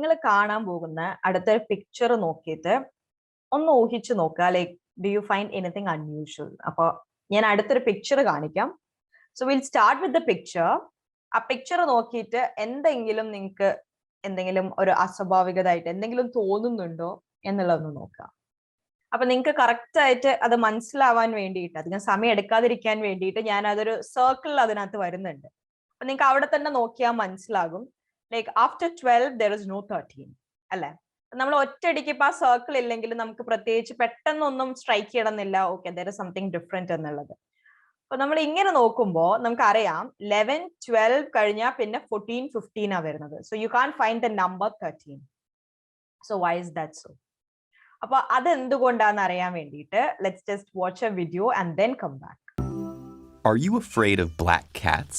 നിങ്ങൾ കാണാൻ പോകുന്ന അടുത്തൊരു പിക്ചർ നോക്കിയിട്ട് ഒന്ന് ഊഹിച്ചു നോക്കുക. Like do you find anything unusual? അപ്പോൾ ഞാൻ അടുത്തൊരു പിക്ചർ കാണിക്കാം. So will start with the picture. ആ പിക്ചർ നോക്കിയിട്ട് എന്തെങ്കിലും നിങ്ങൾക്ക് എന്തെങ്കിലും ഒരു അസ്വാഭാവികതയായിട്ട് എന്തെങ്കിലും തോന്നുന്നുണ്ടോ എന്നുള്ളതൊന്ന് നോക്കുക. അപ്പൊ നിങ്ങൾക്ക് കറക്റ്റ് ആയിട്ട് അത് മനസ്സിലാവാൻ വേണ്ടിയിട്ട്, അധികം സമയം എടുക്കാതിരിക്കാൻ വേണ്ടിയിട്ട് ഞാൻ അതൊരു സർക്കിൾ അതിനകത്ത് വരുന്നുണ്ട്. അപ്പൊ നിങ്ങൾക്ക് അവിടെ തന്നെ നോക്കിയാൽ മനസ്സിലാകും. Like after 12 there is no 13 അല്ലെ? നമ്മൾ ഒറ്റയടിക്ക് ഇപ്പൊ ആ സർക്കിൾ ഇല്ലെങ്കിൽ നമുക്ക് പ്രത്യേകിച്ച് പെട്ടെന്നൊന്നും സ്ട്രൈക്ക് ചെയ്യണമെന്നില്ല. Okay, there is something different എന്നുള്ളത്. അപ്പൊ നമ്മൾ ഇങ്ങനെ നോക്കുമ്പോൾ നമുക്കറിയാം 11, 12 കഴിഞ്ഞാൽ പിന്നെ 14, 15 ആ വരുന്നത്. So you can find the number 13. So why is that so? അപ്പൊ അതെന്തുകൊണ്ടാന്ന് അറിയാൻ വേണ്ടിയിട്ട് let's just watch a video and then come back. Are you afraid of black cats?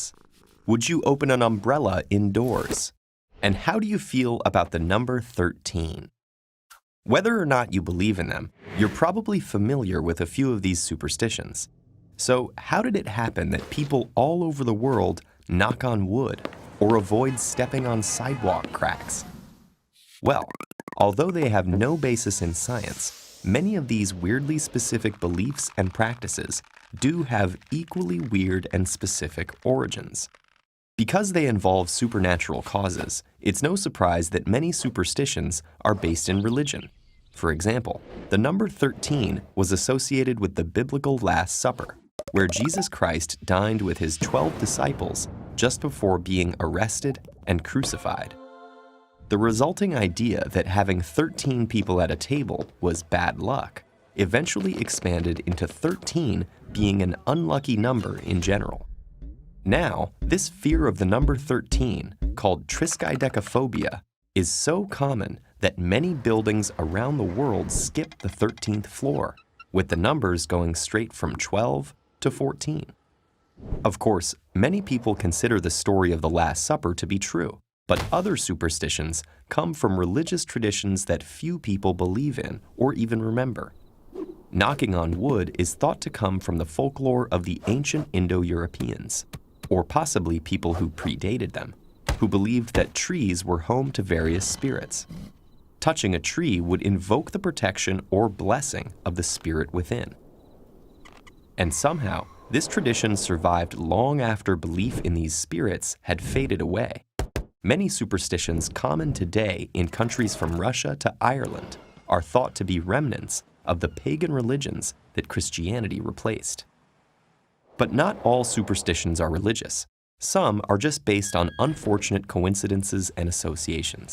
Would you open an umbrella indoors? And how do you feel about the number 13? Whether or not you believe in them, you're probably familiar with a few of these superstitions. So, how did it happen that people all over the world knock on wood or avoid stepping on sidewalk cracks? Well, although they have no basis in science, many of these weirdly specific beliefs and practices do have equally weird and specific origins. Because they involve supernatural causes, it's no surprise that many superstitions are based in religion. For example, the number 13 was associated with the biblical Last Supper, where Jesus Christ dined with his 12 disciples just before being arrested and crucified. The resulting idea that having 13 people at a table was bad luck eventually expanded into 13 being an unlucky number in general. Now, this fear of the number 13, called triskaidekaphobia, is so common that many buildings around the world skip the 13th floor, with the numbers going straight from 12 to 14. Of course, many people consider the story of the Last Supper to be true, but other superstitions come from religious traditions that few people believe in or even remember. Knocking on wood is thought to come from the folklore of the ancient Indo-Europeans, or possibly people who predated them, who believed that trees were home to various spirits. Touching a tree would invoke the protection or blessing of the spirit within. And somehow, this tradition survived long after belief in these spirits had faded away. Many superstitions common today in countries from Russia to Ireland are thought to be remnants of the pagan religions that Christianity replaced. But not all superstitions are religious. Some are just based on unfortunate coincidences and associations.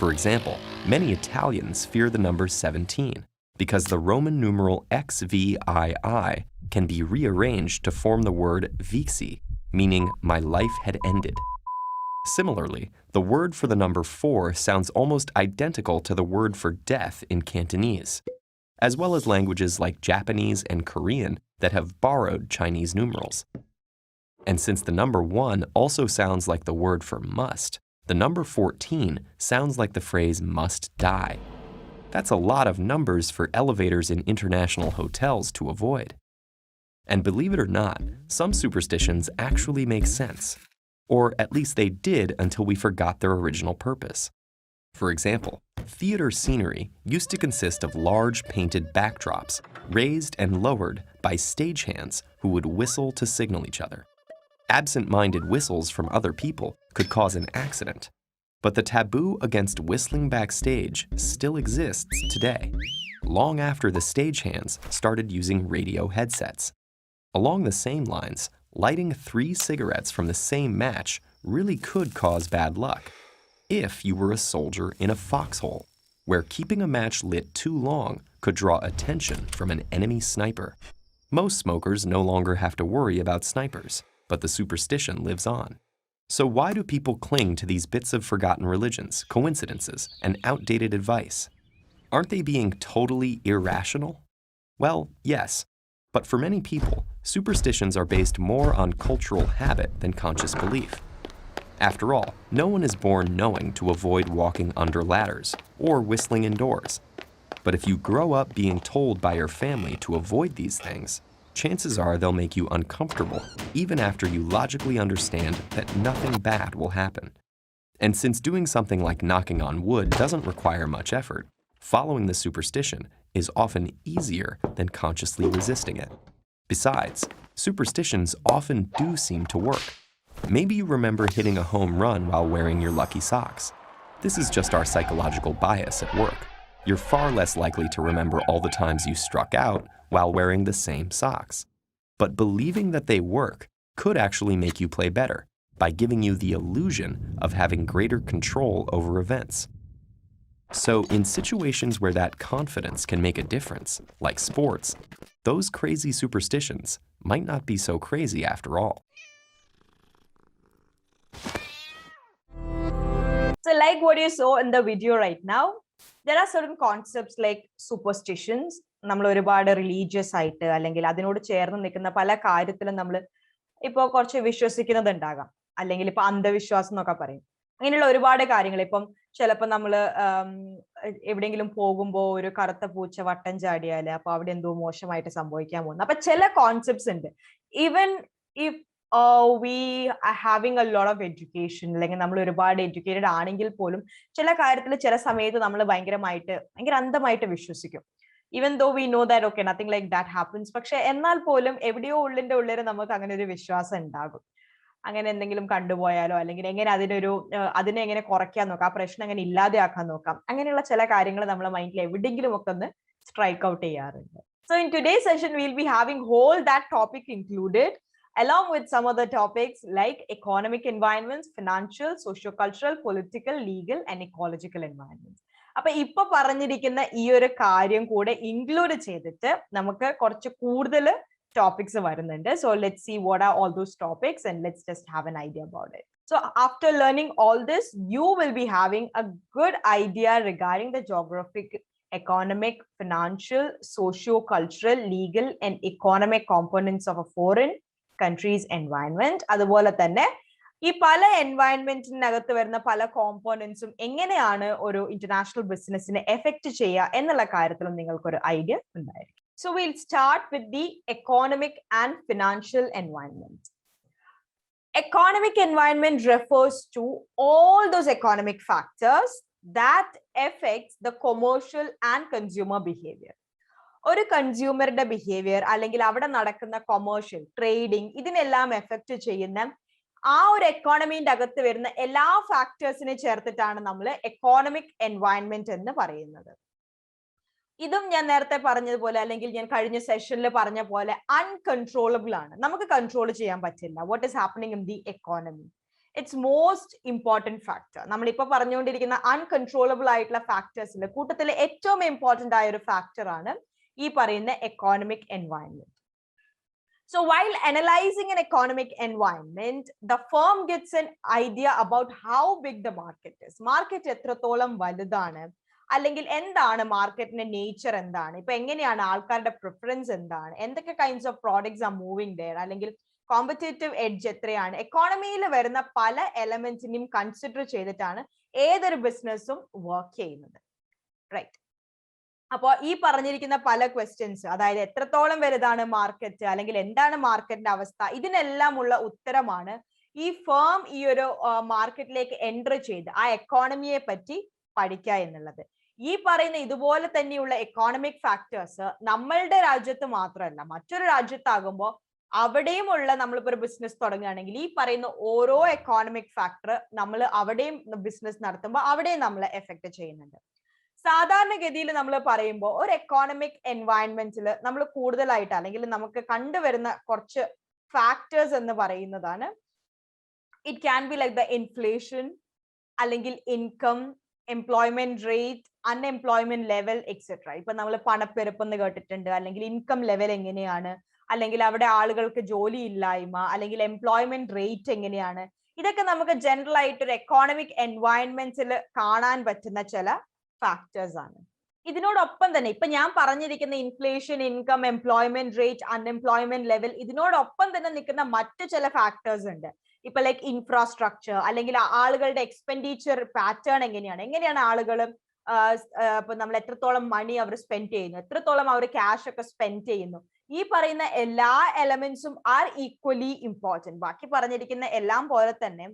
For example, many Italians fear the number 17 because the Roman numeral XVII can be rearranged to form the word vixi, meaning my life had ended. Similarly, the word for the number 4 sounds almost identical to the word for death in Cantonese, as well as languages like Japanese and Korean that have borrowed Chinese numerals. And since the number 1 also sounds like the word for must, the number 14 sounds like the phrase must die. That's a lot of numbers for elevators in international hotels to avoid. And believe it or not, some superstitions actually make sense. Or at least they did until we forgot their original purpose. For example, theater scenery used to consist of large painted backdrops, raised and lowered by stagehands who would whistle to signal each other. Absent-minded whistles from other people could cause an accident, but the taboo against whistling backstage still exists today, long after the stagehands started using radio headsets. Along the same lines, lighting 3 cigarettes from the same match really could cause bad luck if you were a soldier in a foxhole, where keeping a match lit too long could draw attention from an enemy sniper. Most smokers no longer have to worry about snipers, but the superstition lives on. So why do people cling to these bits of forgotten religions, coincidences, and outdated advice? Aren't they being totally irrational? Well, yes. But for many people, superstitions are based more on cultural habit than conscious belief. After all, no one is born knowing to avoid walking under ladders or whistling indoors. But if you grow up being told by your family to avoid these things, chances are they'll make you uncomfortable even after you logically understand that nothing bad will happen. And since doing something like knocking on wood doesn't require much effort, following the superstition is often easier than consciously resisting it. Besides, superstitions often do seem to work. Maybe you remember hitting a home run while wearing your lucky socks. This is just our psychological bias at work. You're far less likely to remember all the times you struck out while wearing the same socks. But believing that they work could actually make you play better by giving you the illusion of having greater control over events. So in situations where that confidence can make a difference, like sports, those crazy superstitions might not be so crazy after all. So like what you saw in the video right now, there are certain concepts like superstitions. നമ്മൾ ഒരുപാട് religious ആയിട്ട് അല്ലെങ്കിൽ അതിനോട് ചേർന്ന് നിൽക്കുന്ന പല കാര്യത്തിലും നമ്മൾ ഇപ്പോൾ കുറച്ച് വിശ്വസിക്കുന്നത് ഉണ്ടാകാം, അല്ലെങ്കിൽ ഇപ്പൊ അന്ധവിശ്വാസം എന്നൊക്കെ പറയും. അങ്ങനെയുള്ള ഒരുപാട് കാര്യങ്ങൾ. ഇപ്പം ചിലപ്പോൾ നമ്മൾ എവിടെയെങ്കിലും പോകുമ്പോൾ ഒരു കറുത്ത പൂച്ച വട്ടം ചാടിയാല് അപ്പൊ അവിടെ എന്തോ മോശമായിട്ട് സംഭവിക്കാൻ പോകുന്നു. അപ്പൊ ചില കോൺസെപ്റ്റ്സ് ഉണ്ട്. Even if we are having a lot of education, അല്ലെങ്കിൽ നമ്മൾ ഒരുപാട് എഡ്യൂക്കേറ്റഡ് ആണെങ്കിൽ പോലും ചില കാര്യത്തിൽ ചില സമയത്ത് നമ്മൾ ഭയങ്കര അന്ധമായിട്ട് വിശ്വസിക്കും. Even though we know that okay nothing like that happens. പക്ഷെ എന്നാൽ പോലും എവിടെയോ ഉള്ളിൽ നമുക്ക് അങ്ങനെ ഒരു വിശ്വാസം ഉണ്ടാകും. അങ്ങനെ എന്തെങ്കിലും കണ്ടുപോയാലോ അല്ലെങ്കിൽ എങ്ങനെ അതിനെ എങ്ങനെ കുറയ്ക്കാൻ നോക്കാം, ആ പ്രശ്നം എങ്ങനെ ഇല്ലാതെയാക്കാൻ നോക്കാം, അങ്ങനെയുള്ള ചില കാര്യങ്ങൾ നമ്മളെ മൈൻഡിൽ എവിടെയെങ്കിലും ഒക്കെ ഒന്ന് സ്ട്രൈക്ക് ഔട്ട് ചെയ്യാറുണ്ട്. So in today's session we'll be having whole that topic included, along with some other topics like economic environments, financial, socio-cultural, political, legal and ecological environments. അപ്പൊ ഇപ്പൊ പറഞ്ഞിരിക്കുന്ന ഈ ഒരു കാര്യം കൂടെ ഇൻക്ലൂഡ് ചെയ്തിട്ട് നമുക്ക് കുറച്ച് കൂടുതൽ topics varununde. So let's see what are all those topics and let's just have an idea about it. So after learning all this, you will be having a good idea regarding the geographic, economic, financial, socio-cultural, legal and economic components of a foreign country's environment. അതുപോലെ തന്നെ ഈ പല എൻവയൺമെന്റിനകത്ത് വരുന്ന പല കോമ്പോണൻസും എങ്ങനെയാണ് ഒരു international ബിസിനസിനെ effect ചെയ്യുക എന്നുള്ള കാര്യത്തിലും നിങ്ങൾക്കൊരു ഐഡിയ ഉണ്ടായിരിക്കും. So we'll start with the economic and financial environment. Economic environment refers to all those economic factors that affects the commercial and consumer behavior. ഒരു കൺസ്യൂമറുടെ ബിഹേവിയർ അല്ലെങ്കിൽ അവിടെ നടക്കുന്ന കൊമേഴ്ഷ്യൽ ട്രേഡിംഗ് ഇതിനെല്ലാം എഫക്ട് ചെയ്യുന്ന ആ ഒരു എക്കോണമിന്റെ അകത്ത് വരുന്ന എല്ലാ ഫാക്ടേഴ്സിനെ ചേർത്തിട്ടാണ് നമ്മൾ എക്കോണമിക് എൻവയൺമെന്റ് എന്ന് പറയുന്നത്. ഇതും ഞാൻ നേരത്തെ പറഞ്ഞതുപോലെ അല്ലെങ്കിൽ ഞാൻ കഴിഞ്ഞ സെഷനിൽ പറഞ്ഞ പോലെ അൺകൺട്രോളബിൾ ആണ്, നമുക്ക് കൺട്രോൾ ചെയ്യാൻ പറ്റില്ല. What is happening in the economy, it's most important factor. നമ്മളിപ്പോ പറഞ്ഞുകൊണ്ടിരിക്കുന്ന അൺകൺട്രോളബിൾ ആയിട്ടുള്ള ഫാക്ടേഴ്സിൽ കൂട്ടത്തിൽ ഏറ്റവും ഇമ്പോർട്ടന്റ് ആയ ഒരു ഫാക്ടർ ആണ് ഈ പറയുന്ന economic environment. So while analyzing an economic environment, the firm gets an idea about how big the market is. Market എത്രത്തോളം വലുതാണ്, അല്ലെങ്കിൽ എന്താണ് മാർക്കറ്റിന്റെ നേച്ചർ, എന്താണ് ഇപ്പൊ എങ്ങനെയാണ് ആൾക്കാരുടെ പ്രിഫറൻസ്, എന്താണ് എന്തൊക്കെ kinds of products are moving there, അല്ലെങ്കിൽ കോമ്പറ്റേറ്റീവ് എഡ്ജ് എത്രയാണ്. എക്കോണമിയിൽ വരുന്ന പല എലമെന്റ്സിനെയും കൺസിഡർ ചെയ്തിട്ടാണ് ഏതൊരു ബിസിനസ്സും വർക്ക് ചെയ്യുന്നത്, റൈറ്റ്? അപ്പോൾ ഈ പറഞ്ഞിരിക്കുന്ന പല ക്വസ്റ്റ്യൻസ്, അതായത് എത്രത്തോളം വലുതാണ് മാർക്കറ്റ് അല്ലെങ്കിൽ എന്താണ് മാർക്കറ്റിന്റെ അവസ്ഥ, ഇതിനെല്ലാം ഉള്ള ഉത്തരമാണ് ഈ ഫേം ഈ ഒരു മാർക്കറ്റിലേക്ക് എൻറ്റർ ചെയ്ത് ആ എക്കോണമിയെ പറ്റി പഠിക്കുക എന്നുള്ളത്. ഈ പറയുന്ന ഇതുപോലെ തന്നെയുള്ള എക്കോണമിക് ഫാക്ടേഴ്സ് നമ്മളുടെ രാജ്യത്ത് മാത്രമല്ല മറ്റൊരു രാജ്യത്താകുമ്പോൾ അവിടെയുമുള്ള നമ്മളിപ്പോ ഒരു ബിസിനസ് തുടങ്ങുകയാണെങ്കിൽ ഈ പറയുന്ന ഓരോ എക്കോണമിക് ഫാക്ടർ നമ്മൾ അവിടെയും ബിസിനസ് നടത്തുമ്പോൾ അവിടെയും നമ്മളെ എഫക്ട് ചെയ്യുന്നുണ്ട്. സാധാരണഗതിയിൽ നമ്മൾ പറയുമ്പോൾ ഒരു എക്കോണമിക് എൻവയൺമെന്റിൽ നമ്മൾ കൂടുതലായിട്ട് അല്ലെങ്കിൽ നമുക്ക് കണ്ടുവരുന്ന കുറച്ച് ഫാക്ടേഴ്സ് എന്ന് പറയുന്നതാണ് it can be like the inflation, അല്ലെങ്കിൽ income, employment rate, unemployment level etcetera. ഇപ്പൊ നമ്മൾ പണപ്പെരുപ്പം എന്ന് കേട്ടിട്ടുണ്ട്, അല്ലെങ്കിൽ ഇൻകം ലെവൽ എങ്ങനെയാണ്, അല്ലെങ്കിൽ അവിടെ ആളുകൾക്ക് ജോലി ഇല്ലായ്മ, അല്ലെങ്കിൽ എംപ്ലോയ്മെന്റ് റേറ്റ് എങ്ങനെയാണ്. ഇതൊക്കെ നമുക്ക് ജനറൽ ആയിട്ട് ഒരു എക്കോണമിക് എൻവയൺമെന്റ്സിൽ കാണാൻ പറ്റുന്ന ചില ഫാക്ടേഴ്സ് ആണ്. ഇതിനോടൊപ്പം തന്നെ ഇപ്പൊ ഞാൻ പറഞ്ഞിരിക്കുന്ന inflation, income, employment rate, unemployment level, ഇതിനോടൊപ്പം തന്നെ നിൽക്കുന്ന മറ്റു ചില ഫാക്ടേഴ്സ് ഉണ്ട്. ഇപ്പൊ ലൈക്ക് ഇൻഫ്രാസ്ട്രക്ചർ, അല്ലെങ്കിൽ ആളുകളുടെ എക്സ്പെൻഡിച്ചർ പാറ്റേൺ എങ്ങനെയാണ് ആളുകൾ ഇപ്പൊ നമ്മൾ എത്രത്തോളം മണി അവർ സ്പെൻഡ് ചെയ്യുന്നു, എത്രത്തോളം അവർ ക്യാഷ് ഒക്കെ സ്പെൻഡ് ചെയ്യുന്നു. ഈ പറയുന്ന എല്ലാ എലമെന്റ്സും ആർ ഈക്വലി ഇമ്പോർട്ടന്റ്. ബാക്കി പറഞ്ഞിരിക്കുന്ന എല്ലാം പോലെ തന്നെ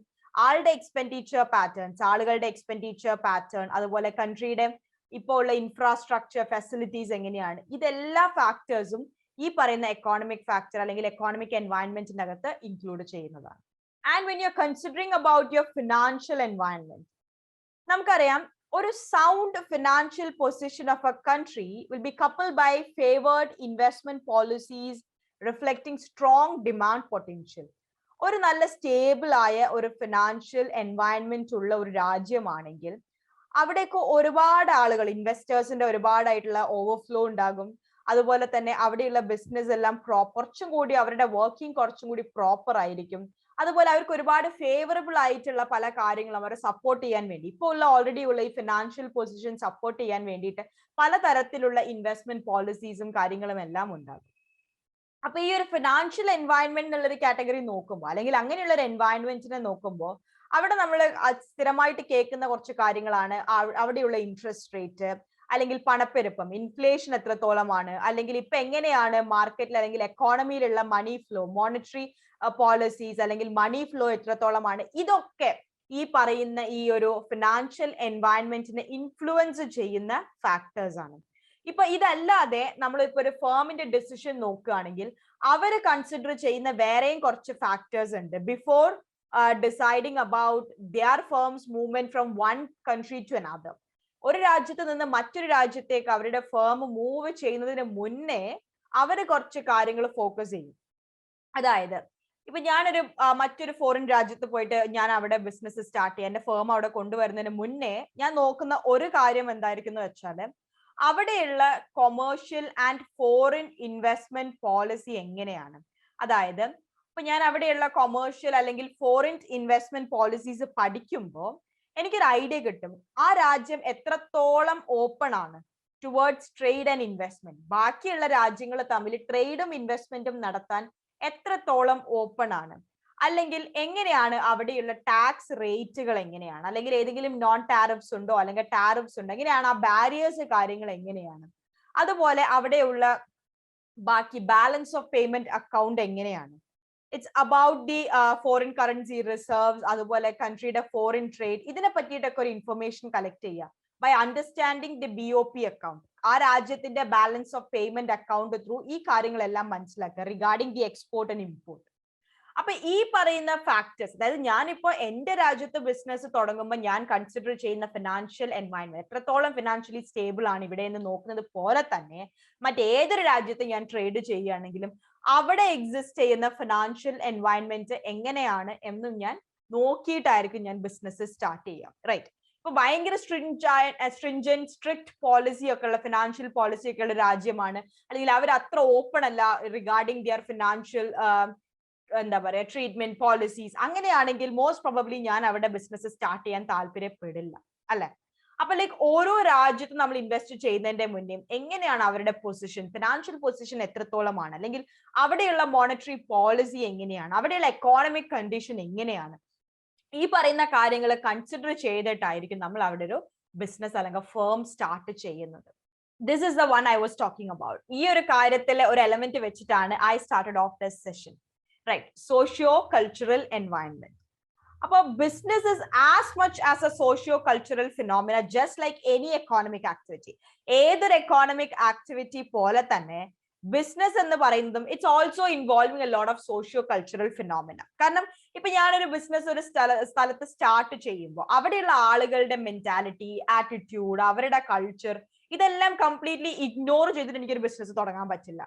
ആളുടെ എക്സ്പെൻഡിച്ചർ പാറ്റേൺസ്, ആളുകളുടെ എക്സ്പെൻഡിച്ചർ പാറ്റേൺ, അതുപോലെ കൺട്രിയുടെ ഇപ്പോൾ ഉള്ള ഇൻഫ്രാസ്ട്രക്ചർ ഫെസിലിറ്റീസ് എങ്ങനെയാണ്, ഇതെല്ലാ ഫാക്ടേഴ്സും ഈ പറയുന്ന എക്കോണമിക് ഫാക്ടർ അല്ലെങ്കിൽ എക്കോണമിക് എൻവയൺമെന്റിന്റെ അകത്ത് ഇൻക്ലൂഡ് ചെയ്യുന്നതാണ്. And when you are considering about your financial environment, നമുക്കറിയാം ഒരു sound financial position of a country will be coupled by favoured investment policies reflecting strong demand potential. ഒരു നല്ല സ്റ്റേബിൾ ആയ ഒരു ഫിനാൻഷ്യൽ എൻവയൺമെന്റ് ഉള്ള ഒരു രാജ്യമാണെങ്കിൽ അവിടേക്ക് ഒരുപാട് ആളുകൾ, ഇൻവെസ്റ്റേഴ്സിന്റെ ഒരുപാടായിട്ടുള്ള ഓവർഫ്ലോ ഉണ്ടാകും. അതുപോലെ തന്നെ അവിടെയുള്ള ബിസിനസ് എല്ലാം കുറച്ചും കൂടി അവരുടെ വർക്കിംഗ് കുറച്ചും കൂടി പ്രോപ്പർ ആയിരിക്കും. അതുപോലെ അവർക്ക് ഒരുപാട് ഫേവറബിൾ ആയിട്ടുള്ള പല കാര്യങ്ങളും അവരെ സപ്പോർട്ട് ചെയ്യാൻ വേണ്ടി, ഇപ്പോൾ ഉള്ള ഓൾറെഡി ഉള്ള ഈ ഫിനാൻഷ്യൽ പൊസിഷൻ സപ്പോർട്ട് ചെയ്യാൻ വേണ്ടിയിട്ട് പലതരത്തിലുള്ള ഇൻവെസ്റ്റ്മെന്റ് പോളിസീസും കാര്യങ്ങളും എല്ലാം ഉണ്ടാകും. അപ്പൊ ഈ ഒരു ഫിനാൻഷ്യൽ എൻവയൺമെന്റ് എന്നുള്ള ഒരു കാറ്റഗറി നോക്കുമ്പോൾ, അല്ലെങ്കിൽ അങ്ങനെയുള്ള ഒരു എൻവയൺമെന്റിനെ നോക്കുമ്പോൾ അവിടെ നമ്മൾ സ്ഥിരമായിട്ട് കേൾക്കുന്ന കുറച്ച് കാര്യങ്ങളാണ് അവിടെയുള്ള ഇൻട്രസ്റ്റ് റേറ്റ്, അല്ലെങ്കിൽ പണപ്പെരുപ്പം, ഇൻഫ്ലേഷൻ എത്രത്തോളമാണ്, അല്ലെങ്കിൽ ഇപ്പൊ എങ്ങനെയാണ് മാർക്കറ്റിൽ അല്ലെങ്കിൽ എക്കോണമിയിലുള്ള മണി ഫ്ലോ, മോണിറ്ററി പോളിസീസ് അല്ലെങ്കിൽ മണി ഫ്ലോ എത്രത്തോളമാണ്. ഇതൊക്കെ ഈ പറയുന്ന ഈ ഒരു ഫിനാൻഷ്യൽ എൻവയൺമെന്റിനെ ഇൻഫ്ലുവൻസ് ചെയ്യുന്ന ഫാക്ടേഴ്സ് ആണ്. ഇപ്പൊ ഇതല്ലാതെ നമ്മളിപ്പോ ഒരു ഫേമിന്റെ ഡിസിഷൻ നോക്കുകയാണെങ്കിൽ അവര് കൺസിഡർ ചെയ്യുന്ന വേറെയും കുറച്ച് ഫാക്ടേഴ്സ് ഉണ്ട് before deciding about their firms movement from one country to another. ഒരു രാജ്യത്ത് നിന്ന് മറ്റൊരു രാജ്യത്തേക്ക് അവരുടെ ഫേം മൂവ് ചെയ്യുന്നതിന് മുന്നേ അവര് കുറച്ച് കാര്യങ്ങൾ ഫോക്കസ് ചെയ്യും. അതായത് ഇപ്പൊ ഞാനൊരു മറ്റൊരു ഫോറിൻ രാജ്യത്ത് പോയിട്ട് ഞാൻ അവിടെ ബിസിനസ് സ്റ്റാർട്ട് ചെയ്യാൻ, എന്റെ ഫേം അവിടെ കൊണ്ടുവരുന്നതിന് മുന്നേ ഞാൻ നോക്കുന്ന ഒരു കാര്യം എന്തായിരിക്കും എന്ന് വെച്ചാൽ അവിടെയുള്ള commercial and foreign investment policy എങ്ങനെയാണ്. അതായത് ഇപ്പൊ ഞാൻ അവിടെയുള്ള കൊമേഴ്ഷ്യൽ അല്ലെങ്കിൽ ഫോറിൻ ഇൻവെസ്റ്റ്മെന്റ് പോളിസീസ് പഠിക്കുമ്പോൾ എനിക്കൊരു ഐഡിയ കിട്ടും ആ രാജ്യം എത്രത്തോളം ഓപ്പൺ ആണ് ടുവേർഡ്സ് ട്രേഡ് ആൻഡ് ഇൻവെസ്റ്റ്മെന്റ്. ബാക്കിയുള്ള രാജ്യങ്ങൾ തമ്മിൽ ട്രേഡും ഇൻവെസ്റ്റ്മെന്റും നടത്താൻ എത്രത്തോളം ഓപ്പൺ ആണ്, അല്ലെങ്കിൽ എങ്ങനെയാണ് അവിടെയുള്ള ടാക്സ് റേറ്റുകൾ എങ്ങനെയാണ്, അല്ലെങ്കിൽ ഏതെങ്കിലും നോൺ ടാരിഫ്സ് ഉണ്ടോ അല്ലെങ്കിൽ ടാരിഫ്സ് ഉണ്ടോ, എങ്ങനെയാണ് ആ ബാരിയേഴ്സ് കാര്യങ്ങൾ എങ്ങനെയാണ്, അതുപോലെ അവിടെയുള്ള ബാക്കി ബാലൻസ് ഓഫ് പേയ്മെന്റ് അക്കൗണ്ട് എങ്ങനെയാണ്. It's about the foreign currency reserves, അതുപോലെ കൺട്രിയുടെ ഫോറിൻ ട്രേഡ്, ഇതിനെ പറ്റിയിട്ടൊക്കെ ഒരു ഇൻഫർമേഷൻ കളക്ട് ചെയ്യുക by understanding the BOP account, ആ രാജ്യത്തിന്റെ balance of payment account through ഈ കാര്യങ്ങളെല്ലാം മനസ്സിലാക്കുക regarding the export and import. അപ്പൊ ഈ പറയുന്ന ഫാക്ടേഴ്സ്, അതായത് ഞാനിപ്പോ എന്റെ രാജ്യത്ത് ബിസിനസ് തുടങ്ങുമ്പോൾ ഞാൻ കൺസിഡർ ചെയ്യുന്ന ഫിനാൻഷ്യൽ എൻവയൺമെന്റ് എത്രത്തോളം ഫിനാൻഷ്യലി സ്റ്റേബിൾ ആണ് ഇവിടെ എന്ന് നോക്കുന്നത് പോലെ തന്നെ മറ്റേതൊരു രാജ്യത്ത് ഞാൻ ട്രേഡ് ചെയ്യുകയാണെങ്കിലും അവിടെ എക്സിസ്റ്റ് ചെയ്യുന്ന ഫിനാൻഷ്യൽ എൻവയൺമെന്റ് എങ്ങനെയാണ് എന്നും ഞാൻ നോക്കിയിട്ടായിരിക്കും ഞാൻ ബിസിനസ് സ്റ്റാർട്ട് ചെയ്യാം. റൈറ്റ്. ഇപ്പൊ ഭയങ്കര സ്ട്രിഞ്ചന്റ് സ്ട്രിക്റ്റ് പോളിസി ഒക്കെ ഉള്ള ഫിനാൻഷ്യൽ പോളിസി ഒക്കെ ഉള്ള രാജ്യമാണ്, അല്ലെങ്കിൽ അവർ അത്ര ഓപ്പൺ അല്ല റിഗാർഡിംഗ് ദിയർ ഫിനാൻഷ്യൽ എന്താ പറയാ ട്രീറ്റ്മെന്റ് പോളിസീസ്, അങ്ങനെയാണെങ്കിൽ മോസ്റ്റ് പ്രോബബ്ലി ഞാൻ അവിടെ ബിസിനസ് സ്റ്റാർട്ട് ചെയ്യാൻ താല്പര്യപ്പെടില്ല, അല്ലെ? അപ്പൊ ലൈക്ക് ഓരോ രാജ്യത്തും നമ്മൾ ഇൻവെസ്റ്റ് ചെയ്യുന്നതിന്റെ മുന്നേ എങ്ങനെയാണ് അവരുടെ പൊസിഷൻ, ഫിനാൻഷ്യൽ പൊസിഷൻ എത്രത്തോളമാണ്, അല്ലെങ്കിൽ അവിടെയുള്ള മോണിറ്ററി പോളിസി എങ്ങനെയാണ്, അവിടെയുള്ള എക്കോണമിക് കണ്ടീഷൻ എങ്ങനെയാണ്, ഈ പറയുന്ന കാര്യങ്ങൾ കൺസിഡർ ചെയ്തിട്ടായിരിക്കും നമ്മൾ അവിടെ ഒരു ബിസിനസ് അല്ലെങ്കിൽ ഫേം സ്റ്റാർട്ട് ചെയ്യുന്നത്. This is the one I was talking about. ഈ ഒരു കാര്യത്തിലെ ഒരു എലമെന്റ് വെച്ചിട്ടാണ് I started off this session. Right. Socio-Cultural Environment. അപ്പോൾ business is as much as a socio-cultural phenomena just like any economic activity. ഏതൊരു economic activity പോലെ തന്നെ business എന്ന് പറയുന്നതും it's also involving a lot of socio-cultural phenomena. കാരണം ഇപ്പൊ ഞാനൊരു business ഒരു സ്ഥലത്ത് സ്റ്റാർട്ട് ചെയ്യുമ്പോൾ അവിടെയുള്ള ആളുകളുടെ മെന്റാലിറ്റി, ആറ്റിറ്റ്യൂഡ്, അവരുടെ കൾച്ചർ, ഇതെല്ലാം കംപ്ലീറ്റ്ലി ഇഗ്നോർ ചെയ്തിട്ട് എനിക്കൊരു ബിസിനസ് തുടങ്ങാൻ പറ്റില്ല.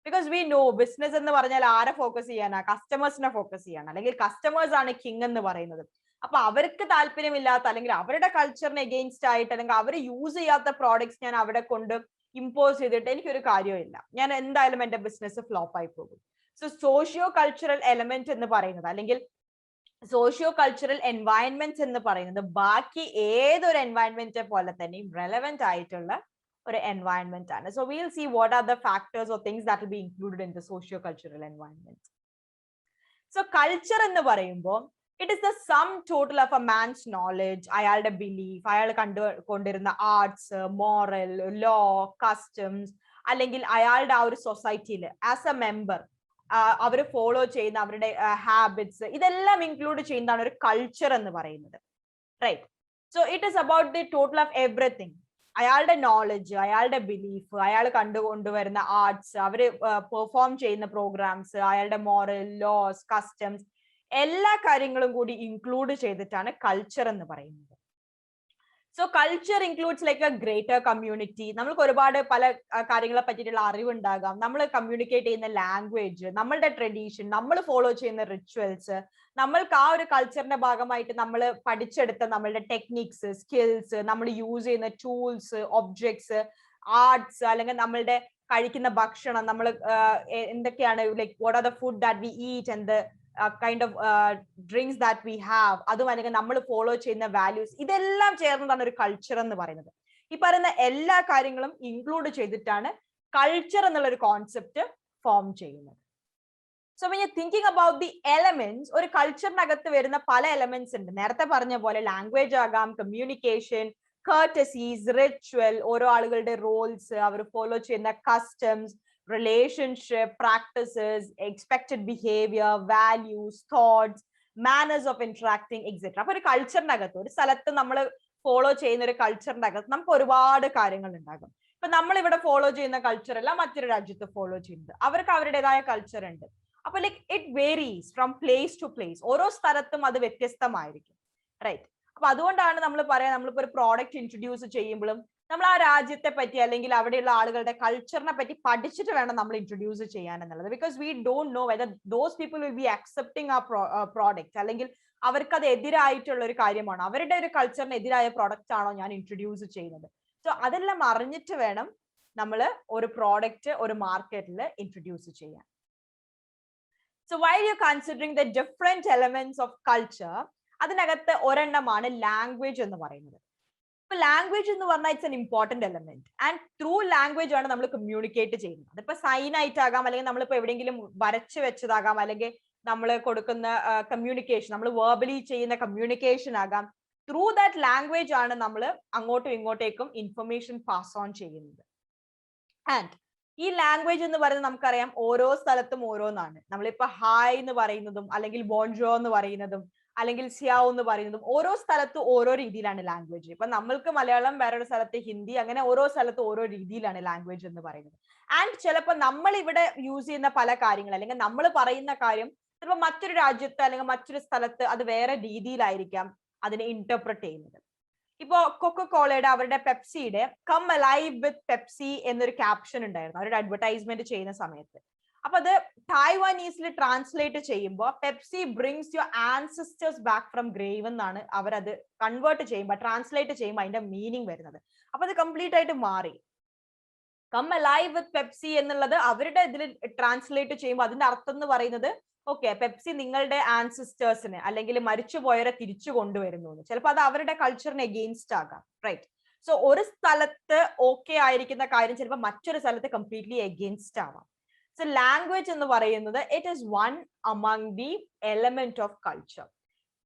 ബിക്കോസ് വി നോ ബിസിനസ് എന്ന് പറഞ്ഞാൽ ആരെ ഫോക്കസ് ചെയ്യാനാ, കസ്റ്റമേഴ്സിനെ ഫോക്കസ് ചെയ്യാൻ, അല്ലെങ്കിൽ കസ്റ്റമേഴ്സ് ആണ് കിങ് എന്ന് പറയുന്നത്. അപ്പൊ അവർക്ക് താല്പര്യമില്ലാത്ത അല്ലെങ്കിൽ അവരുടെ കൾച്ചറിന് എഗെയിൻസ്റ്റ് ആയിട്ട് അല്ലെങ്കിൽ അവർ യൂസ് ചെയ്യാത്ത പ്രോഡക്ട്സ് ഞാൻ അവിടെ കൊണ്ട് ഇമ്പോസ് ചെയ്തിട്ട് എനിക്കൊരു കാര്യമില്ല, ഞാൻ എന്തായാലും എന്റെ ബിസിനസ് ഫ്ലോപ്പ് ആയി പോകും. സോ socio-cultural എലമെന്റ് എന്ന് പറയുന്നത് അല്ലെങ്കിൽ socio-cultural environments എന്ന് പറയുന്നത് ബാക്കി ഏതൊരു എൻവയൺമെന്റ് പോലെ തന്നെ റെലവെന്റ് ആയിട്ടുള്ള ഒരു എൻവയൺമെന്റ് ആണ്. So we'll see what are the factors or things that will be included in the socio-cultural environment. So culture എന്ന് പറയുമ്പോൾ it is the sum total of a man's knowledge, അയാളുടെ belief, അയാൾ കൊണ്ടിരുന്ന arts, moral, law, customs, അല്ലെങ്കിൽ അയാളുടെ ആ ഒരു സൊസൈറ്റിയിൽ ആസ് എ മെമ്പർ അവർ ഫോളോ ചെയ്യുന്ന അവരുടെ ഹാബിറ്റ്സ്, ഇതെല്ലാം ഇൻക്ലൂഡ് ചെയ്യുന്നതാണ് ഒരു കൾച്ചർ എന്ന് പറയുന്നത്. Right. So it is about the total of everything. അയാളുടെ നോളജ്, അയാളുടെ ബിലീഫ്, അയാൾ കൊണ്ടുവരുന്ന ആർട്സ്, അവര് പെർഫോം ചെയ്യുന്ന പ്രോഗ്രാംസ്, അയാളുടെ മോറൽ, ലോസ്, കസ്റ്റംസ്, എല്ലാ കാര്യങ്ങളും കൂടി ഇൻക്ലൂഡ് ചെയ്തിട്ടാണ് കൾച്ചർ എന്ന് പറയുന്നത്. So culture includes like A greater community. നമ്മൾക്ക് ഒരുപാട് പല കാര്യങ്ങളെ പറ്റിയിട്ടുള്ള അറിവുണ്ടാകാം. നമ്മൾ കമ്മ്യൂണിക്കേറ്റ് ചെയ്യുന്ന ലാംഗ്വേജ്, നമ്മളുടെ ട്രഡീഷൻ, നമ്മൾ ഫോളോ ചെയ്യുന്ന റിച്വൽസ്, നമ്മൾക്ക് ആ ഒരു കൾച്ചറിന്റെ ഭാഗമായിട്ട് നമ്മൾ പഠിച്ചെടുത്ത നമ്മളുടെ ടെക്നിക്സ്, സ്കിൽസ്, നമ്മൾ യൂസ് ചെയ്യുന്ന ടൂൾസ്, ഒബ്ജക്ട്സ്, ആർട്സ്, അല്ലെങ്കിൽ നമ്മളുടെ കഴിക്കുന്ന ഭക്ഷണം, നമ്മൾ എന്തൊക്കെയാണ്, like what are the food that we eat and the kind of drinks that we have, അതും അല്ലെങ്കിൽ നമ്മൾ ഫോളോ ചെയ്യുന്ന വാല്യൂസ്, ഇതെല്ലാം ചേർന്നതാണ് ഒരു കൾച്ചർ എന്ന് പറയുന്നത്. ഈ പറയുന്ന എല്ലാ കാര്യങ്ങളും ഇൻക്ലൂഡ് ചെയ്തിട്ടാണ് കൾച്ചർ എന്നുള്ള ഒരു കോൺസെപ്റ്റ് ഫോം ചെയ്യുന്നത്. So when you're thinking about the elements, ഒരു കൾച്ചറിനകത്ത് വരുന്ന പല എലമെന്റ്സ് ഉണ്ട്. നേരത്തെ പറഞ്ഞ പോലെ ലാംഗ്വേജ് ആകാം, കമ്മ്യൂണിക്കേഷൻ, courtesies, ritual, ഓരോ ആളുകളുടെ റോൾസ്, അവർ ഫോളോ ചെയ്യുന്ന customs, relationship, practices, expected behavior, values, thoughts, manners of interacting, etc. അപ്പൊ ഒരു കൾച്ചറിനകത്ത്, ഒരു സ്ഥലത്ത് നമ്മൾ ഫോളോ ചെയ്യുന്ന ഒരു കൾച്ചറിനകത്ത് നമുക്ക് ഒരുപാട് കാര്യങ്ങൾ ഉണ്ടാകും. ഇപ്പൊ നമ്മൾ ഇവിടെ ഫോളോ ചെയ്യുന്ന കൾച്ചർ അല്ല മറ്റൊരു രാജ്യത്ത് ഫോളോ ചെയ്യുന്നത്. അവർക്ക് അവരുടേതായ കൾച്ചർ ഉണ്ട്. അപ്പൊ like it varies from place to place. ഓരോ സ്ഥലത്തും അത് വ്യത്യസ്തമായിരിക്കും. റൈറ്റ്. അപ്പൊ അതുകൊണ്ടാണ് നമ്മൾ പറയാം, നമ്മളിപ്പോ ഒരു പ്രോഡക്റ്റ് ഇൻട്രൊഡ്യൂസ് ചെയ്യുമ്പോഴും നമ്മൾ ആ രാജ്യത്തെ പറ്റി അല്ലെങ്കിൽ അവിടെയുള്ള ആളുകളുടെ കൾച്ചറിനെ പറ്റി പഠിച്ചിട്ട് വേണം നമ്മൾ ഇൻട്രൊഡ്യൂസ് ചെയ്യാൻ എന്നുള്ളത്. Because we don't know whether those people will be accepting ആ പ്രോഡക്റ്റ്, അല്ലെങ്കിൽ അവർക്ക് അത് എതിരായിട്ടുള്ള ഒരു കാര്യമാണോ, അവരുടെ ഒരു കൾച്ചറിന് എതിരായ പ്രോഡക്റ്റ് ആണോ ഞാൻ ഇൻട്രൊഡ്യൂസ് ചെയ്യുന്നത്. സോ അതെല്ലാം അറിഞ്ഞിട്ട് വേണം നമ്മൾ ഒരു പ്രോഡക്റ്റ് ഒരു മാർക്കറ്റിൽ ഇൻട്രൊഡ്യൂസ് ചെയ്യാൻ. So while you're considering the different elements of culture, അതിനകത്ത് ഒരെണ്ണമാണ് ലാംഗ്വേജ് എന്ന് പറയുന്നത്. ഇപ്പൊ ലാംഗ്വേജ് എന്ന് പറഞ്ഞാൽ it's an important element, and through language ആണ് നമ്മൾ കമ്മ്യൂണിക്കേറ്റ് ചെയ്യുന്നത്. അതിപ്പോ സൈൻ ആയിട്ടാകാം, അല്ലെങ്കിൽ നമ്മളിപ്പോ എവിടെയെങ്കിലും വരച്ചു വെച്ചതാകാം, അല്ലെങ്കിൽ നമ്മൾ കൊടുക്കുന്ന കമ്മ്യൂണിക്കേഷൻ, നമ്മൾ വേർബലി ചെയ്യുന്ന കമ്മ്യൂണിക്കേഷൻ ആകാം. ത്രൂ ദാറ്റ് ലാംഗ്വേജ് ആണ് നമ്മൾ അങ്ങോട്ടും ഇങ്ങോട്ടേക്കും ഇൻഫർമേഷൻ പാസ് ഓൺ ചെയ്യുന്നത്. ആൻഡ് ഈ ലാംഗ്വേജ് എന്ന് പറയുന്നത് നമുക്കറിയാം ഓരോ സ്ഥലത്തും ഓരോന്നാണ്. നമ്മളിപ്പോ ഹായ് എന്ന് പറയുന്നതും അല്ലെങ്കിൽ ബോൺജോ എന്ന് പറയുന്നതും അല്ലെങ്കിൽ സിയാവ് എന്ന് പറയുന്നതും ഓരോ സ്ഥലത്തും ഓരോ രീതിയിലാണ് ലാംഗ്വേജ്. ഇപ്പൊ നമ്മൾക്ക് മലയാളം, വേറൊരു സ്ഥലത്ത് ഹിന്ദി, അങ്ങനെ ഓരോ സ്ഥലത്തും ഓരോ രീതിയിലാണ് ലാംഗ്വേജ് എന്ന് പറയുന്നത്. ആൻഡ് ചിലപ്പോൾ നമ്മൾ ഇവിടെ യൂസ് ചെയ്യുന്ന പല കാര്യങ്ങൾ അല്ലെങ്കിൽ നമ്മൾ പറയുന്ന കാര്യം ചിലപ്പോൾ മറ്റൊരു രാജ്യത്ത് അല്ലെങ്കിൽ മറ്റൊരു സ്ഥലത്ത് അത് വേറെ രീതിയിലായിരിക്കാം അതിനെ ഇന്റർപ്രറ്റ് ചെയ്യുന്നത്. ഇപ്പോ കൊക്കോകോളയുടെ അവരുടെ പെപ്സിയുടെ കം അലൈവ് വിത്ത് പെപ്സി എന്നൊരു ക്യാപ്ഷൻ ഉണ്ടായിരുന്നു അവരുടെ അഡ്വർടൈസ്മെന്റ് ചെയ്യുന്ന സമയത്ത്. അപ്പൊ അത് തായ്വാനീസിൽ ട്രാൻസ്ലേറ്റ് ചെയ്യുമ്പോൾ Pepsi brings your ancestors back from grave എന്നാണ് അവരത് കൺവേർട്ട് ചെയ്യുമ്പോൾ, ട്രാൻസ്ലേറ്റ് ചെയ്യുമ്പോൾ അതിന്റെ മീനിങ് വരുന്നത്. അപ്പൊ അത് കംപ്ലീറ്റ് ആയിട്ട് മാറി. കം അലൈവ് വിത്ത് പെപ്സി എന്നുള്ളത് അവരുടെ ഇതിൽ ട്രാൻസ്ലേറ്റ് ചെയ്യുമ്പോൾ അതിന്റെ അർത്ഥം എന്ന് പറയുന്നത് ഓക്കെ, പെപ്സി നിങ്ങളുടെ ആൻസിസ്റ്റേഴ്സിന് അല്ലെങ്കിൽ മരിച്ചുപോയവരെ തിരിച്ചു കൊണ്ടുവരുന്നു. ചിലപ്പോൾ അത് അവരുടെ കൾച്ചറിന് എഗെയിൻസ്റ്റ് ആകാം. റൈറ്റ്. സോ ഒരു സ്ഥലത്ത് ഓക്കെ ആയിരിക്കുന്ന കാര്യം ചിലപ്പോൾ മറ്റൊരു സ്ഥലത്ത് കംപ്ലീറ്റ്ലി എഗെയിൻസ്റ്റ് ആവാം. സോ ലാംഗ്വേജ് എന്ന് പറയുന്നത് it is one among the element of culture.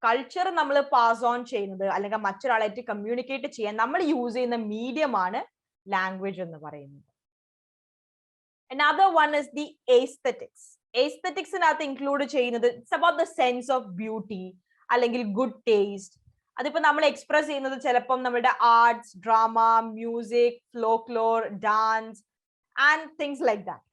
Culture നമ്മൾ പാസ് ഓൺ ചെയ്യുന്നത് അല്ലെങ്കിൽ മറ്റൊരാളായിട്ട് കമ്മ്യൂണിക്കേറ്റ് ചെയ്യാൻ നമ്മൾ യൂസ് ചെയ്യുന്ന മീഡിയം ആണ് ലാംഗ്വേജ് എന്ന് പറയുന്നത്. Another one is the aesthetics. Aestheticsനകത്ത് ഇൻക്ലൂഡ് ചെയ്യുന്നത് it's about the sense of beauty അല്ലെങ്കിൽ ഗുഡ് ടേസ്റ്റ്. അതിപ്പോ നമ്മൾ എക്സ്പ്രസ് ചെയ്യുന്നത് ചിലപ്പം നമ്മുടെ arts, drama, music, folklore, dance and things like that.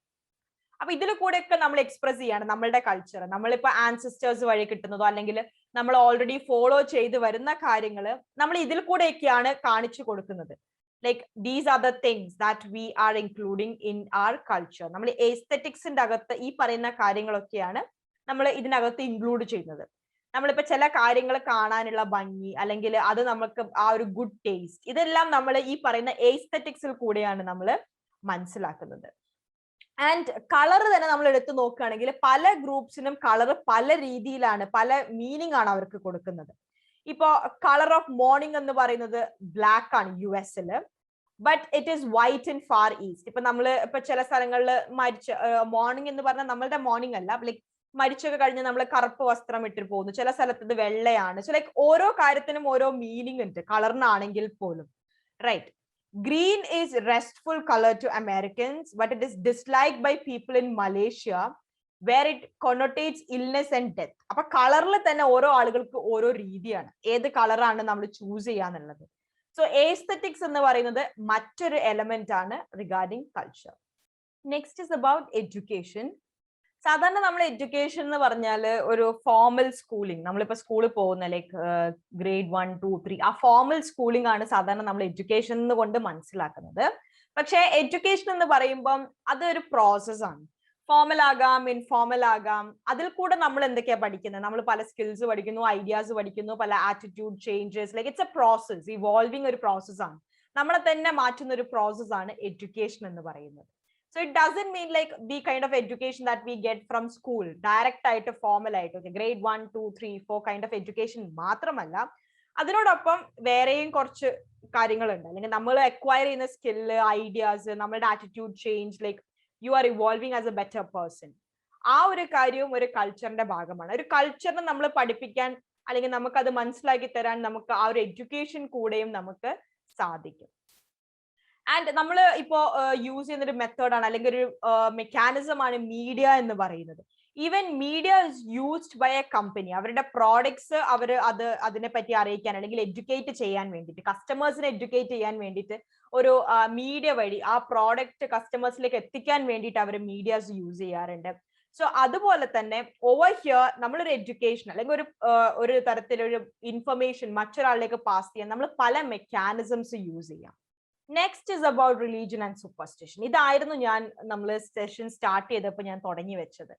അപ്പൊ ഇതിൽ കൂടെയൊക്കെ നമ്മൾ എക്സ്പ്രസ് ചെയ്യാണ് നമ്മളുടെ കൾച്ചർ. നമ്മളിപ്പോ ആൻസിസ്റ്റേഴ്സ് വഴി കിട്ടുന്നതോ അല്ലെങ്കിൽ നമ്മൾ ഓൾറെഡി ഫോളോ ചെയ്ത് വരുന്ന കാര്യങ്ങൾ നമ്മൾ ഇതിൽ കൂടെയൊക്കെയാണ് കാണിച്ചു കൊടുക്കുന്നത്. Like these are the things that we are including in our culture. നമ്മൾ എസ്തെറ്റിക്സിന്റെ അകത്ത് ഈ പറയുന്ന കാര്യങ്ങളൊക്കെയാണ് നമ്മൾ ഇതിനകത്ത് ഇൻക്ലൂഡ് ചെയ്യുന്നത്. നമ്മളിപ്പോ ചില കാര്യങ്ങൾ കാണാനുള്ള ഭംഗി അല്ലെങ്കിൽ അത് നമുക്ക് ആ ഒരു ഗുഡ് ടേസ്റ്റ്, ഇതെല്ലാം നമ്മൾ ഈ പറയുന്ന എസ്തെറ്റിക്സിൽ കൂടെയാണ് നമ്മൾ മനസ്സിലാക്കുന്നത്. ആൻഡ് കളർ തന്നെ നമ്മൾ എടുത്തു നോക്കുകയാണെങ്കിൽ പല ഗ്രൂപ്പ്സിനും കളർ പല രീതിയിലാണ്, പല മീനിങ് ആണ് അവർക്ക് കൊടുക്കുന്നത്. ഇപ്പോ കളർ ഓഫ് മോർണിംഗ് എന്ന് പറയുന്നത് ബ്ലാക്ക് ആണ് US-ല്, but it is white in far east. ഇപ്പൊ നമ്മള് ഇപ്പൊ ചില സ്ഥലങ്ങളിൽ മോർണിംഗ് എന്ന് പറഞ്ഞാൽ നമ്മളുടെ മോർണിംഗ് അല്ല, ലൈക് മരിച്ചൊക്കെ കഴിഞ്ഞ് നമ്മൾ കറുപ്പ് വസ്ത്രം ഇട്ടിട്ട് പോകുന്നു. ചില സ്ഥലത്ത് ഇത് വെള്ളയാണ്. സോ ലൈക്ക് ഓരോ കാര്യത്തിനും ഓരോ മീനിങ് ഉണ്ട് കളറിനാണെങ്കിൽ പോലും. Right. Green is restful color to Americans, but it is disliked by people in Malaysia where it connotates illness and death. അപ്പൊ കളറിൽ തന്നെ ഓരോ ആളുകൾക്ക് ഓരോ രീതിയാണ് ഏത് കളറാണ് നമ്മൾ ചൂസ് ചെയ്യാന്നുള്ളത്. സോ എസ്തെറ്റിക്സ് എന്ന് പറയുന്നത് മറ്റൊരു എലമെന്റ് ആണ് regarding culture. Next is about education. സാധാരണ നമ്മൾ എഡ്യൂക്കേഷൻ എന്ന് പറഞ്ഞാൽ ഒരു ഫോർമൽ സ്കൂളിംഗ്, നമ്മളിപ്പോ സ്കൂളിൽ പോകുന്ന ലൈക്ക് ഗ്രേഡ് 1, 2, 3 ആ ഫോർമൽ സ്കൂളിംഗ് ആണ് സാധാരണ നമ്മൾ എഡ്യൂക്കേഷൻ എന്ന് കൊണ്ട് മനസ്സിലാക്കുന്നത്. പക്ഷെ എഡ്യൂക്കേഷൻ എന്ന് പറയുമ്പം അതൊരു പ്രോസസ്സാണ്. ഫോർമൽ ആകാം, ഇൻഫോർമൽ ആകാം. അതിൽ കൂടെ നമ്മൾ എന്തൊക്കെയാ പഠിക്കുന്നത്? നമ്മൾ പല സ്കിൽസ് പഠിക്കുന്നു, ഐഡിയാസ് പഠിക്കുന്നു, പല attitude changes. Like it's A process, evolving ഒരു പ്രോസസ്സാണ്. നമ്മളെ തന്നെ മാറ്റുന്ന ഒരു പ്രോസസ്സാണ് എഡ്യൂക്കേഷൻ എന്ന് പറയുന്നത്. So it doesn't mean like the kind of education that we get from school, direct ആയിട്ട് ഫോർമൽ ആയിട്ട്, okay, grade 1, 2, 3, 4 kind of education മാത്രമല്ല, അതിനോടൊപ്പം വേറെയും കുറച്ച് കാര്യങ്ങളുണ്ട്. അല്ലെങ്കിൽ നമ്മൾ അക്വയർ ചെയ്യുന്ന സ്കില്ല്, ഐഡിയാസ്, നമ്മുടെ attitude change, like you are evolving as A better person. ആ ഒരു കാര്യവും ഒരു കൾച്ചറിന്റെ ഭാഗമാണ്. ഒരു കൾച്ചറിനെ നമ്മൾ പഠിപ്പിക്കാൻ അല്ലെങ്കിൽ നമുക്കത് മനസ്സിലാക്കി തരാൻ നമുക്ക് ആ ഒരു എഡ്യൂക്കേഷൻ കൂടെയും നമുക്ക് സാധിക്കും. ആൻഡ് നമ്മൾ ഇപ്പോ യൂസ് ചെയ്യുന്ന ഒരു മെത്തേഡാണ് അല്ലെങ്കിൽ ഒരു മെക്കാനിസം ആണ് മീഡിയ എന്ന് പറയുന്നത്. Even media is used by a company. അവരുടെ പ്രോഡക്ട്സ് അവർ അതിനെ പറ്റി അറിയിക്കാൻ അല്ലെങ്കിൽ എഡ്യൂക്കേറ്റ് ചെയ്യാൻ വേണ്ടിയിട്ട്, കസ്റ്റമേഴ്സിനെ എഡ്യൂക്കേറ്റ് ചെയ്യാൻ വേണ്ടിയിട്ട് ഒരു മീഡിയ വഴി ആ പ്രോഡക്റ്റ് കസ്റ്റമേഴ്സിലേക്ക് എത്തിക്കാൻ വേണ്ടിയിട്ട് അവർ മീഡിയാസ് യൂസ് ചെയ്യാറുണ്ട്. സോ അതുപോലെ തന്നെ ഓവർ ഹിയർ നമ്മളൊരു എഡ്യൂക്കേഷൻ അല്ലെങ്കിൽ ഒരു തരത്തിലൊരു ഇൻഫർമേഷൻ മറ്റൊരാളിലേക്ക് പാസ് ചെയ്യാൻ നമ്മൾ പല മെക്കാനിസംസ് യൂസ് ചെയ്യാം. Next is about religion and superstition. ഇതായിരുന്നു നമ്മൾ സെഷൻ സ്റ്റാർട്ട് ചെയ്തപ്പോൾ ഞാൻ തുടങ്ങി വെച്ചത്.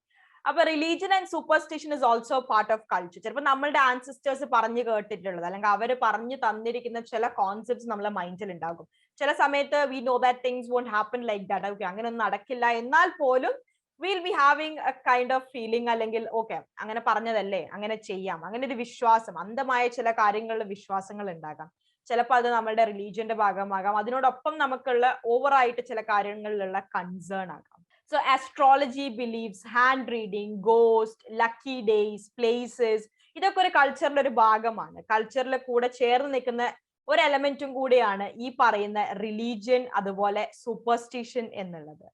അപ്പൊ religion and superstition is also part of culture. ചിലപ്പോൾ നമ്മളുടെ ആൻസിസ്റ്റേഴ്സ് പറഞ്ഞു കേട്ടിട്ടുള്ളത് അല്ലെങ്കിൽ അവർ പറഞ്ഞു തന്നിരിക്കുന്ന ചില കോൺസെപ്റ്റ്സ് നമ്മളെ മൈൻഡിൽ ഉണ്ടാകും. ചില സമയത്ത് we know that things won't happen like that. Okay, അങ്ങനെ ഒന്നും നടക്കില്ല, എന്നാൽ പോലും will be having a kind of feeling, അല്ലെങ്കിൽ ഓക്കെ അങ്ങനെ പറഞ്ഞതല്ലേ, അങ്ങനെ ചെയ്യാം, അങ്ങനെ ഒരു വിശ്വാസം, അന്ധമായ ചില കാര്യങ്ങളിൽ വിശ്വാസങ്ങൾ ഉണ്ടാകാം. ചിലപ്പോൾ അത് നമ്മുടെ റിലീജിയന്റെ ഭാഗമാകാം. അതിനോടൊപ്പം നമുക്കുള്ള ഓവറായിട്ട് ചില കാര്യങ്ങളിലുള്ള കൺസേൺ ആകാം. So astrology believes, hand reading, ghost, lucky days, places, ഇതൊക്കെ ഒരു കൾച്ചറിന്റെ ഒരു ഭാഗമാണ്. കൾച്ചറിൽ കൂടെ ചേർന്ന് നിൽക്കുന്ന ഒരു എലമെന്റും കൂടിയാണ് ഈ പറയുന്ന റിലീജിയൻ അതുപോലെ സൂപ്പർസ്റ്റിഷൻ എന്നുള്ളത്.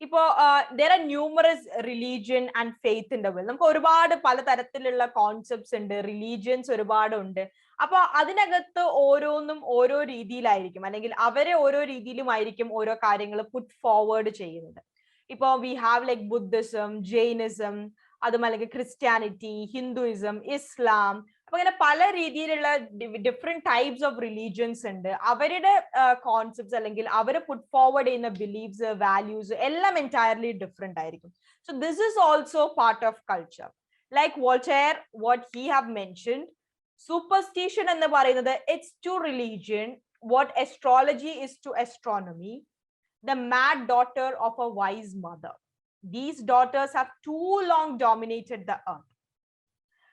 ഇപ്പോ there are numerous religion and faith in the world. നമുക്ക് ഒരുപാട് പലതരത്തിലുള്ള കോൺസെപ്റ്റ്സ് ഉണ്ട്, റിലീജിയൻസ് ഒരുപാടുണ്ട്. അപ്പൊ അതിനകത്ത് ഓരോന്നും ഓരോ രീതിയിലായിരിക്കും അല്ലെങ്കിൽ അവരെ ഓരോ രീതിയിലുമായിരിക്കും ഓരോ കാര്യങ്ങൾ പുട്ട് ഫോർവേഡ് ചെയ്യുന്നത്. ഇപ്പോ we have like Buddhism, Jainism, അതും അല്ലെങ്കിൽ ക്രിസ്ത്യാനിറ്റി, ഹിന്ദുയിസം, ഇസ്ലാം. അപ്പൊ ഇങ്ങനെ പല രീതിയിലുള്ള ഡിഫറെന്റ് ടൈപ്സ് ഓഫ് റിലീജിയൻസ് ഉണ്ട്. അവരുടെ കോൺസെപ്റ്റ്സ് അല്ലെങ്കിൽ അവർ പുട്ട് ഫോർവേഡ് ചെയ്യുന്ന ബിലീഫ്സ്, വാല്യൂസ് എല്ലാം എൻറ്റയർലി ഡിഫറെന്റ് ആയിരിക്കും. So this is also part of culture. Like Voltaire what he have mentioned, superstition എന്ന് പറയുന്നത് it's to religion what astrology is to astronomy, the mad daughter of a wise mother. These daughters have too long dominated the earth.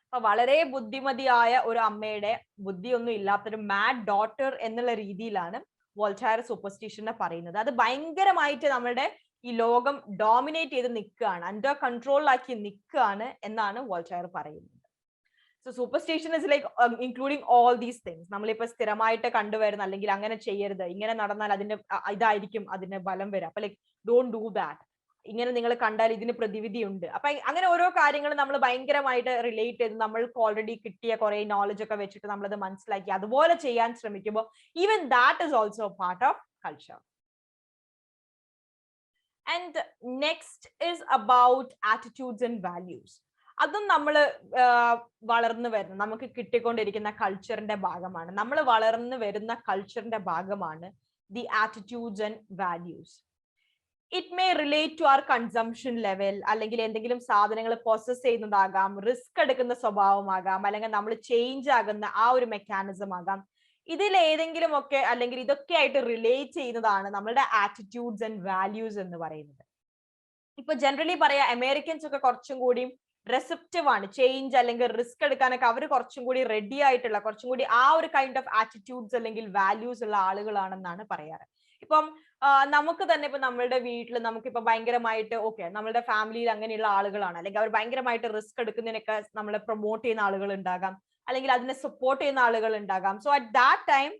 അപ്പൊ വളരെ ബുദ്ധിമതിയായ ഒരു അമ്മയുടെ ബുദ്ധിയൊന്നും ഇല്ലാത്തൊരു mad daughter എന്നുള്ള രീതിയിലാണ് Voltaire സൂപ്പർസ്റ്റിഷനെ പറയുന്നത്. അത് ഭയങ്കരമായിട്ട് നമ്മുടെ ഈ ലോകം ഡോമിനേറ്റ് ചെയ്ത് നിൽക്കുകയാണ്, അണ്ടർ കൺട്രോളിലാക്കി നിൽക്കുകയാണ് എന്നാണ് വോൾട്ടയർ പറയുന്നത്. So superstition is like including all these things. നമ്മളിപ്പോ സ്ഥിരമായിട്ട് കണ്ടുവരുന്ന അല്ലെങ്കിൽ അങ്ങനെ ചെയ്യരുത്, ഇങ്ങനെ നടന്നാൽ അതിന്റെ ഇതായിരിക്കും അതിന് ബലം വരിക, അപ്പൊ ലൈക്ക് ഡോണ്ട് ഡു ദാറ്റ്, ഇങ്ങനെ നിങ്ങൾ കണ്ടാൽ ഇതിന് പ്രതിവിധി ഉണ്ട്. അപ്പൊ അങ്ങനെ ഓരോ കാര്യങ്ങൾ നമ്മൾ ഭയങ്കരമായിട്ട് റിലേറ്റ് ചെയ്ത് നമ്മൾക്ക് ഓൾറെഡി കിട്ടിയ കുറെ നോളജ് ഒക്കെ വെച്ചിട്ട് നമ്മളത് മനസ്സിലാക്കി അതുപോലെ ചെയ്യാൻ ശ്രമിക്കുമ്പോൾ even that is also part of culture. And next is about attitudes and values. അതും നമ്മൾ വളർന്നു വരുന്ന നമുക്ക് കിട്ടിക്കൊണ്ടിരിക്കുന്ന കൾച്ചറിന്റെ ഭാഗമാണ്. നമ്മൾ വളർന്നു വരുന്ന കൾച്ചറിന്റെ ഭാഗമാണ് the attitudes and values. It may relate to our consumption level, അല്ലെങ്കിൽ എന്തെങ്കിലും സാധനങ്ങൾ പ്രോസസ് ചെയ്യുന്നതാകാം, റിസ്ക് എടുക്കുന്ന സ്വഭാവമാകാം, അല്ലെങ്കിൽ നമ്മൾ ചേഞ്ച് ആകുന്ന ആ ഒരു മെക്കാനിസം ആകാം. ഇതിൽ ഏതെങ്കിലും ഒക്കെ അല്ലെങ്കിൽ ഇതൊക്കെ ആയിട്ട് റിലേറ്റ് ചെയ്യുന്നതാണ് നമ്മളുടെ ആറ്റിറ്റ്യൂഡ്സ് ആൻഡ് വാല്യൂസ് എന്ന് പറയുന്നത്. ഇപ്പൊ ജനറലി പറയാ അമേരിക്കൻസ് ഒക്കെ കുറച്ചും കൂടി റെസെപ്റ്റീവ് ആണ്, ചേഞ്ച് അല്ലെങ്കിൽ റിസ്ക് എടുക്കാനൊക്കെ അവർ കുറച്ചും കൂടി റെഡി ആയിട്ടുള്ള, കുറച്ചും കൂടി ആ ഒരു കൈൻഡ് ഓഫ് ആറ്റിറ്റ്യൂഡ്സ് അല്ലെങ്കിൽ വാല്യൂസ് ഉള്ള ആളുകളാണെന്നാണ് പറയാറ്. ഇപ്പം നമുക്ക് തന്നെ ഇപ്പൊ നമ്മളുടെ വീട്ടിൽ നമുക്കിപ്പോ ഭയങ്കരമായിട്ട് ഓക്കെ നമ്മളുടെ ഫാമിലിയിൽ അങ്ങനെയുള്ള ആളുകളാണ്, അല്ലെങ്കിൽ അവർ ഭയങ്കരമായിട്ട് റിസ്ക് എടുക്കുന്നതിനൊക്കെ നമ്മളെ പ്രൊമോട്ട് ചെയ്യുന്ന ആളുകൾ ഉണ്ടാകാം, അല്ലെങ്കിൽ അതിനെ സപ്പോർട്ട് ചെയ്യുന്ന ആളുകൾ ഉണ്ടാകാം. So at that time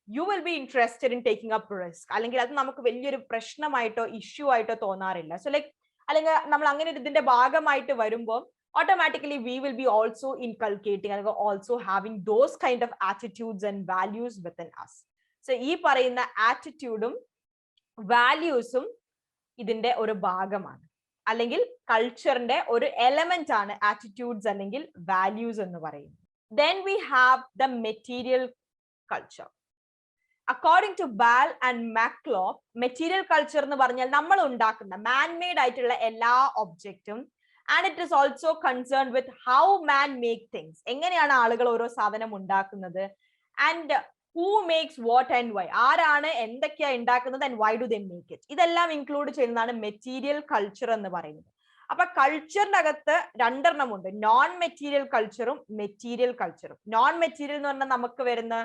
you will be interested in taking up risk, അല്ലെങ്കിൽ അത് നമുക്ക് വലിയൊരു പ്രശ്നമായിട്ടോ ഇഷ്യൂ ആയിട്ടോ തോന്നാറില്ല. സോ ലൈക്ക് അല്ലെങ്കിൽ നമ്മൾ അങ്ങനെ ഒരു ഇതിന്റെ ഭാഗമായിട്ട് വരുമ്പോൾ automatically we will be also inculcating and also having those kind of attitudes and values within us. So ഈ പറയുന്ന ആറ്റിറ്റ്യൂഡും വാല്യൂസും ഇതിന്റെ ഒരു ഭാഗമാണ്, അല്ലെങ്കിൽ കൾച്ചറിന്റെ ഒരു എലമെന്റ് ആണ് ആറ്റിറ്റ്യൂഡ്സ് അല്ലെങ്കിൽ വാല്യൂസ് എന്ന് പറയുന്നത്. Then we have the material culture. According to Ball and McClough, material culture എന്ന് പറഞ്ഞാൽ നമ്മൾ ഉണ്ടാക്കുന്ന man-made ആയിട്ടുള്ള എല്ലാ ഒബ്ജക്റ്റും, and it is also concerned with how man make things. എങ്ങനെയാണ് ആളുകൾ ഓരോ സാധനം ഉണ്ടാക്കുന്നത്, and who makes what and why. ആരാണ് എന്തൊക്കെയാ ഉണ്ടാക്കുന്നത് and why do they make it. ഇതെല്ലാം ഇൻക്ലൂഡ് ചെയ്യുന്നതാണ് മെറ്റീരിയൽ കൾച്ചർ എന്ന് പറയുന്നത്. അപ്പൊ കൾച്ചറിന്റെ അകത്ത് രണ്ടെണ്ണമുണ്ട്, നോൺ മെറ്റീരിയൽ കൾച്ചറും മെറ്റീരിയൽ കൾച്ചറും. നോൺ മെറ്റീരിയൽ എന്ന് പറഞ്ഞാൽ നമുക്ക് വരുന്ന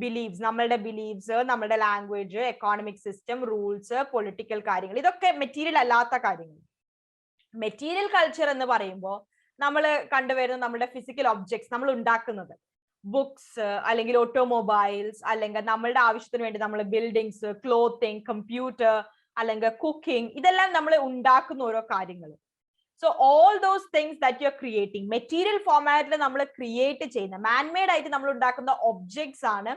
ബിലീവ്സ്, നമ്മളുടെ ബിലീവ്സ്, നമ്മുടെ language, economic system, rules, political കാര്യങ്ങൾ, ഇതൊക്കെ മെറ്റീരിയൽ അല്ലാത്ത കാര്യങ്ങൾ. മെറ്റീരിയൽ കൾച്ചർ എന്ന് പറയുമ്പോൾ നമ്മൾ കണ്ടുവരുന്ന നമ്മുടെ ഫിസിക്കൽ ഒബ്ജക്ട്സ് നമ്മൾ ഉണ്ടാക്കുന്നത്, ബുക്സ് അല്ലെങ്കിൽ ഓട്ടോമൊബൈൽസ്, അല്ലെങ്കിൽ നമ്മളുടെ ആവശ്യത്തിന് വേണ്ടി നമ്മൾ ബിൽഡിങ്സ്, ക്ലോത്തിങ്, കമ്പ്യൂട്ടർ അല്ലെങ്കിൽ കുക്കിംഗ്, ഇതെല്ലാം നമ്മൾ ഉണ്ടാക്കുന്ന ഓരോ കാര്യങ്ങൾ. So all those things that you are creating, material ഫോർമാറ്റിൽ നമ്മൾ ക്രിയേറ്റ് ചെയ്യുന്ന മാൻമെയ്ഡ് ആയിട്ട് നമ്മൾ ഉണ്ടാക്കുന്ന ഒബ്ജക്ട്സ് ആണ്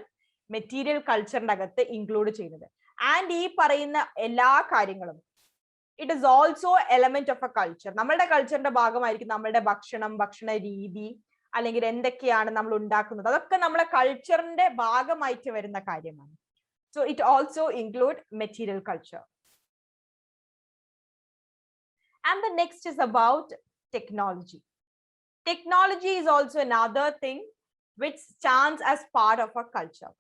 മെറ്റീരിയൽ കൾച്ചറിന്റെ അകത്ത് ഇൻക്ലൂഡ് ചെയ്യുന്നത്. ആൻഡ് ഈ പറയുന്ന എല്ലാ കാര്യങ്ങളും it is also element of A culture. നമ്മളുടെ കൾച്ചറിന്റെ ഭാഗമായിരിക്കും നമ്മളുടെ ഭക്ഷണം, ഭക്ഷണ രീതി, അല്ലെങ്കിൽ എന്തൊക്കെയാണ് നമ്മൾ ഉണ്ടാക്കുന്നത്, അതൊക്കെ നമ്മളെ കൾച്ചറിന്റെ ഭാഗമായിട്ട് വരുന്ന കാര്യമാണ്. So it also include material culture. And the next is about technology. Technology is also another thing which stands as part of our culture.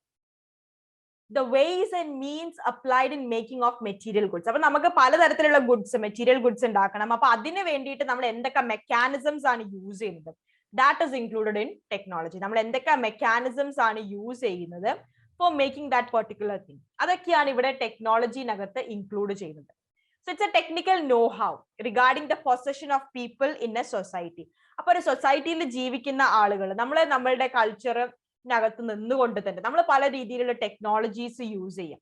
The ways and means applied in making of material goods. അപ്പൊ നമുക്ക് പലതരത്തിലുള്ള goods, material goods ഉണ്ടാക്കണം. അപ്പൊ അതിന് വേണ്ടിയിട്ട് നമ്മൾ എന്തൊക്കെ mechanisms ആണ് യൂസ് ചെയ്യുന്നത്, that is included in technology. നമ്മൾ എന്തൊക്കെ മെക്കാനിസംസ് ആണ് യൂസ് ചെയ്യുന്നത് for making that particular thing, അതൊക്കെയാണ് ഇവിടെ ടെക്നോളജിനകത്ത് ഇൻക്ലൂഡ് ചെയ്യുന്നത്. So it's a technical know-how regarding the possession of people in a society. അപ്പൊ ഒരു സൊസൈറ്റിയിൽ ജീവിക്കുന്ന ആളുകൾ, നമ്മളുടെ കൾച്ചറിനകത്ത് നിന്നുകൊണ്ട് തന്നെ നമ്മൾ പല രീതിയിലുള്ള ടെക്നോളജീസ് യൂസ് ചെയ്യാം,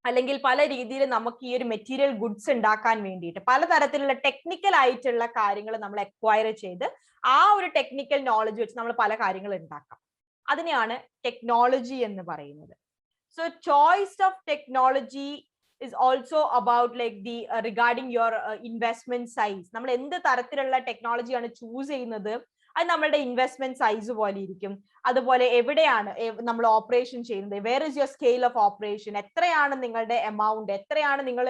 അല്ലെങ്കിൽ പല രീതിയിൽ നമുക്ക് ഈ ഒരു മെറ്റീരിയൽ ഗുഡ്സ് ഉണ്ടാക്കാൻ വേണ്ടിയിട്ട് പലതരത്തിലുള്ള ടെക്നിക്കൽ ആയിട്ടുള്ള കാര്യങ്ങൾ നമ്മൾ അക്വയർ ചെയ്ത് ആ ഒരു ടെക്നിക്കൽ നോളജ് വെച്ച് നമ്മൾ പല കാര്യങ്ങൾ ഉണ്ടാക്കാം. അതിനെയാണ് ടെക്നോളജി എന്ന് പറയുന്നത്. So choice of technology is also about like the regarding your investment size. നമ്മൾ എന്ത് തരത്തിലുള്ള ടെക്നോളജി ആണ് ചൂസ് ചെയ്യുന്നത്, അത് നമ്മളുടെ ഇൻവെസ്റ്റ്മെന്റ് സൈസ് പോലെ ഇരിക്കും. അതുപോലെ എവിടെയാണ് നമ്മൾ ഓപ്പറേഷൻ ചെയ്യുന്നത്, where is your scale of operation, എത്രയാണ് നിങ്ങളുടെ എമൗണ്ട്, എത്രയാണ് നിങ്ങൾ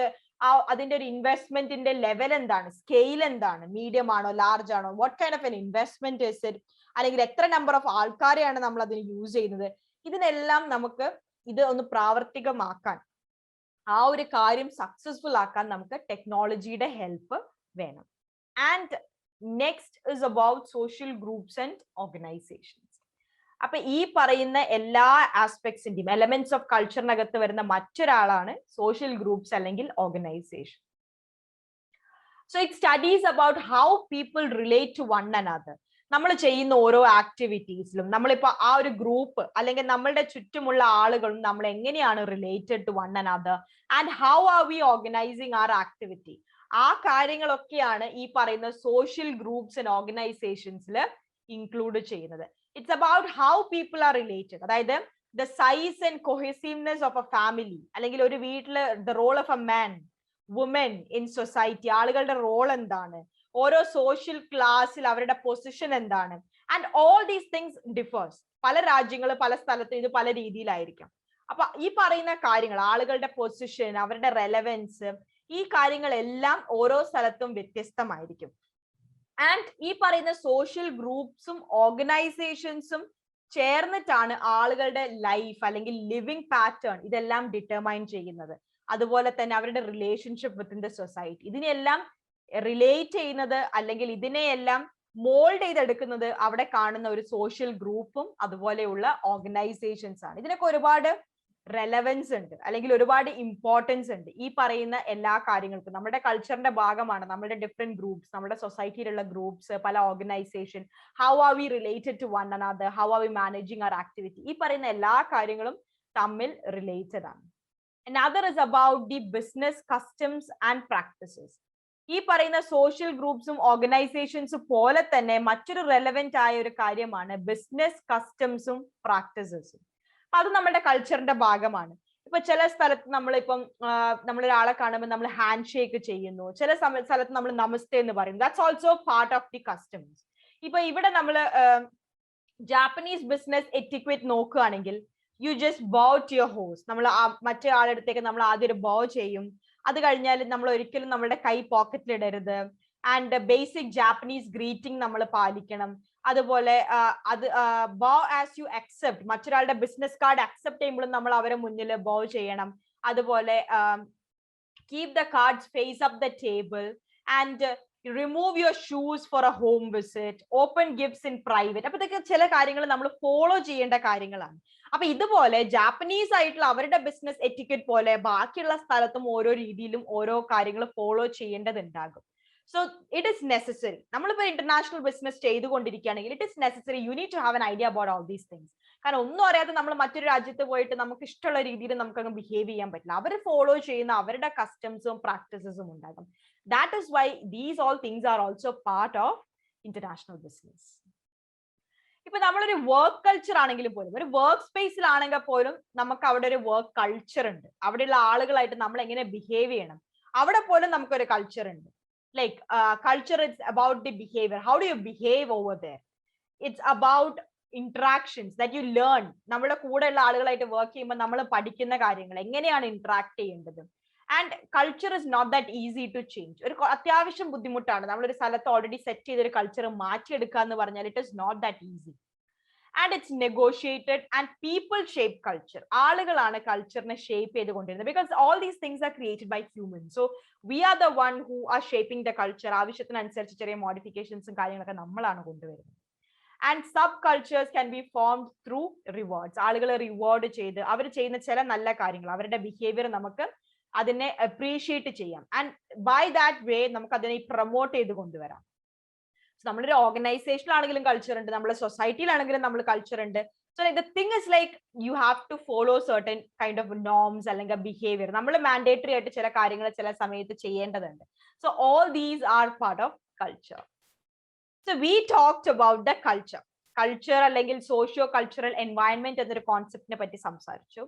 അതിന്റെ ഒരു ഇൻവെസ്റ്റ്മെന്റിന്റെ ലെവൽ എന്താണ്, സ്കെയിൽ എന്താണ്, മീഡിയം ആണോ ലാർജ് ആണോ, what kind of an investment is it, അല്ലെങ്കിൽ എത്ര നമ്പർ ഓഫ് ആൾക്കാരെയാണ് നമ്മൾ അതിന് യൂസ് ചെയ്യുന്നത്. ഇതിനെല്ലാം നമുക്ക് ഇത് ഒന്ന് പ്രാവർത്തികമാക്കാൻ, ആ ഒരു കാര്യം സക്സസ്ഫുൾ ആക്കാൻ നമുക്ക് ടെക്നോളജിയുടെ ഹെൽപ്പ് വേണം. And next is about social groups and organizations. അപ്പൊ ഈ പറയുന്ന എല്ലാ ആസ്പെക്ട്സിന്റെയും എലമെന്റ്സ് ഓഫ് കൾച്ചറിനകത്ത് വരുന്ന മറ്റൊരാളാണ് സോഷ്യൽ ഗ്രൂപ്പ്സ് അല്ലെങ്കിൽ organization. So it studies about how people relate to one another. നമ്മൾ ചെയ്യുന്ന ഓരോ ആക്ടിവിറ്റീസിലും നമ്മളിപ്പോ ആ ഒരു ഗ്രൂപ്പ് അല്ലെങ്കിൽ നമ്മളുടെ ചുറ്റുമുള്ള ആളുകളും നമ്മൾ എങ്ങനെയാണ് related to one another, and how are we organizing our activity. ആ കാര്യങ്ങളൊക്കെയാണ് ഈ പറയുന്ന സോഷ്യൽ ഗ്രൂപ്പ്സ് ആൻഡ് ഓർഗനൈസേഷൻസിൽ ഇൻക്ലൂഡ് ചെയ്യുന്നത്. It's about how people are related, അതായത് the size and cohesiveness of a family, അല്ലെങ്കിൽ ഒരു വീട്ടില് the role of a man, woman in society, ആളുകളുടെ റോൾ എന്താണ്, ഓരോ സോഷ്യൽ ക്ലാസ്സിൽ അവരുടെ പൊസിഷൻ എന്താണ്, and all these things differs. പല രാജ്യങ്ങൾ പല സ്ഥലത്ത് ഇത് പല രീതിയിലായിരിക്കാം. അപ്പൊ ഈ പറയുന്ന കാര്യങ്ങൾ, ആളുകളുടെ പൊസിഷൻ, അവരുടെ റെലവൻസ്, ഈ കാര്യങ്ങളെല്ലാം ഓരോ സ്ഥലത്തും വ്യത്യസ്തമായിരിക്കും. ആൻഡ് ഈ പറയുന്ന സോഷ്യൽ ഗ്രൂപ്പ്സും ഓർഗനൈസേഷൻസും ചേർന്നിട്ടാണ് ആളുകളുടെ ലൈഫ് അല്ലെങ്കിൽ ലിവിങ് പാറ്റേൺ ഇതെല്ലാം ഡിറ്റർമൈൻ ചെയ്യുന്നത്. അതുപോലെ തന്നെ അവരുടെ റിലേഷൻഷിപ്പ് വിത്തിൻ ദ സൊസൈറ്റി, ഇതിനെല്ലാം റിലേറ്റ് ചെയ്യുന്നത് അല്ലെങ്കിൽ ഇതിനെയെല്ലാം മോൾഡ് ചെയ്തെടുക്കുന്നത് അവിടെ കാണുന്ന ഒരു സോഷ്യൽ ഗ്രൂപ്പും അതുപോലെയുള്ള ഓർഗനൈസേഷൻസ് ആണ്. ഇതിനൊക്കെ ഒരുപാട് റെലവൻസ് ഉണ്ട്, അല്ലെങ്കിൽ ഒരുപാട് ഇമ്പോർട്ടൻസ് ഉണ്ട് ഈ പറയുന്ന എല്ലാ കാര്യങ്ങൾക്കും. നമ്മുടെ കൾച്ചറിന്റെ ഭാഗമാണ് നമ്മുടെ ഡിഫറെന്റ് ഗ്രൂപ്പ്സ്, നമ്മുടെ സൊസൈറ്റിയിലുള്ള ഗ്രൂപ്പ്സ്, പല organization, how are we related to one another, how are we managing our activity, ഈ പറയുന്ന എല്ലാ കാര്യങ്ങളും തമ്മിൽ റിലേറ്റഡ് ആണ്. Another is about the business customs and practices. ഈ പറയുന്ന സോഷ്യൽ ഗ്രൂപ്പ്സും ഓർഗനൈസേഷൻസും പോലെ തന്നെ മറ്റൊരു റെലവെന്റ് ആയ ഒരു കാര്യമാണ് ബിസിനസ് കസ്റ്റംസും പ്രാക്ടീസസും. അത് നമ്മുടെ കൾച്ചറിന്റെ ഭാഗമാണ്. ഇപ്പൊ ചില സ്ഥലത്ത് നമ്മളിപ്പം നമ്മളൊരാളെ കാണുമ്പോൾ നമ്മൾ ഹാൻഡ് ഷേക്ക് ചെയ്യുന്നു, ചില സ്ഥലത്ത് നമ്മൾ നമസ്തേ എന്ന് പറയും. That's also part of the customs. ഇപ്പൊ ഇവിടെ നമ്മൾ ജാപ്പനീസ് ബിസിനസ് എറ്റിക്വറ്റ് നോക്കുകയാണെങ്കിൽ you just bow to your host. നമ്മൾ മറ്റേ ആളടുത്തേക്ക് നമ്മൾ ആദ്യം ഒരു ബോ ചെയ്യും. അത് കഴിഞ്ഞാൽ നമ്മൾ ഒരിക്കലും നമ്മുടെ കൈ പോക്കറ്റിൽ ഇടരുത്. ആൻഡ് ബേസിക് ജാപ്പനീസ് ഗ്രീറ്റിംഗ് നമ്മൾ പാലിക്കണം. അതുപോലെ അത് ബോ ആസ് യു അക്സെപ്റ്റ്, മറ്റൊരാളുടെ ബിസിനസ് കാർഡ് അക്സെപ്റ്റ് ചെയ്യുമ്പോഴും നമ്മൾ അവരെ മുന്നിൽ ബോ ചെയ്യണം. അതുപോലെ keep the cards face up the table and remove your shoes for a home visit, open gifts in private. അപ്പൊ ഇതൊക്കെ ചില കാര്യങ്ങൾ നമ്മൾ ഫോളോ ചെയ്യേണ്ട കാര്യങ്ങളാണ്. അപ്പൊ ഇതുപോലെ ജാപ്പനീസ് ആയിട്ടുള്ള അവരുടെ ബിസിനസ് എറ്റിക്വറ്റ് പോലെ ബാക്കിയുള്ള സ്ഥലത്തും ഓരോ രീതിയിലും ഓരോ കാര്യങ്ങൾ ഫോളോ ചെയ്യേണ്ടതുണ്ടാകും. So it is necessary. നമ്മളിപ്പോൾ ഇന്റർനാഷണൽ ബിസിനസ് ചെയ്തുകൊണ്ടിരിക്കുകയാണെങ്കിൽ it is necessary you need to have an idea about all these things. കാരണം ഒന്നും അറിയാതെ നമ്മൾ മറ്റൊരു രാജ്യത്ത് പോയിട്ട് നമുക്ക് ഇഷ്ടമുള്ള രീതിയിൽ നമുക്കങ്ങ് ബിഹേവ് ചെയ്യാൻ പറ്റില്ല. അവർ ഫോളോ ചെയ്യുന്ന അവരുടെ കസ്റ്റംസും പ്രാക്ടീസസും ഉണ്ടാകും. That is why these all things are also part of international business. ഇപ്പൊ നമ്മളൊരു വർക്ക് കൾച്ചർ ആണെങ്കിലും പോലും, ഒരു വർക്ക് സ്പേസിലാണെങ്കിൽ പോലും നമുക്ക് അവിടെ ഒരു വർക്ക് കൾച്ചർ ഉണ്ട്. അവിടെയുള്ള ആളുകളായിട്ട് നമ്മൾ എങ്ങനെ ബിഹേവ് ചെയ്യണം, അവിടെ പോലും നമുക്കൊരു കൾച്ചർ ഉണ്ട്. Like culture it's about the behaviour. How do you behave over there? It's about interactions that you learn. നമ്മുടെ കൂടെയുള്ള ആളുകളായിട്ട് വർക്ക് ചെയ്യുമ്പോൾ നമ്മൾ പഠിക്കുന്ന കാര്യങ്ങൾ, എങ്ങനെയാണ് ഇന്ററാക്ട് ചെയ്യേണ്ടത്. And culture is not that easy to change. ഒരു അത്യാവശ്യം ബുദ്ധിമുട്ടാണ്. നമ്മളൊരു സ്ഥലത്ത് ഓൾറെഡി സെറ്റ് ചെയ്തൊരു കൾച്ചർ മാറ്റിയെടുക്കുക എന്ന് പറഞ്ഞാൽ it is not that easy. And it's negotiated and people shape culture. ആളുകളാണ് കൾച്ചറിനെ ഷേപ്പ് ചെയ്തുകൊണ്ടിരുന്നത്. Because all these things are created by humans. So we are the one who are shaping the culture. ആവശ്യത്തിനനുസരിച്ച് ചെറിയ മോഡിഫിക്കേഷൻസും കാര്യങ്ങളൊക്കെ നമ്മളാണ് കൊണ്ടുവരുന്നത്. And sub cultures can be formed through rewards. ആളുകളെ റിവാർഡ് ചെയ്ത് അവർ ചെയ്യുന്ന ചില നല്ല കാര്യങ്ങൾ, അവരുടെ ബിഹേവിയർ നമുക്ക് അതിനെ അപ്രീഷിയേറ്റ് ചെയ്യാം. ആൻഡ് ബൈ ദാറ്റ് വേ നമുക്ക് അതിനെ പ്രൊമോട്ട് ചെയ്ത് കൊണ്ടുവരാം. നമ്മളൊരു ഓർഗനൈസേഷനിലാണെങ്കിലും കൾച്ചർ ഉണ്ട്, നമ്മുടെ സൊസൈറ്റിയിലാണെങ്കിലും നമ്മൾ കൾച്ചർ ഉണ്ട്. So the thing is like you have to follow certain kind of norms അല്ലെങ്കിൽ ബിഹേവിയർ. നമ്മൾ മാൻഡേറ്ററി ആയിട്ട് ചില കാര്യങ്ങൾ ചില സമയത്ത് ചെയ്യേണ്ടതുണ്ട്. So all these are part of culture. So we talked about the culture. Culture അല്ലെങ്കിൽ സോഷ്യോ കൾച്ചറൽ എൻവയൺമെന്റ് എന്നൊരു കോൺസെപ്റ്റിനെ പറ്റി സംസാരിച്ചു.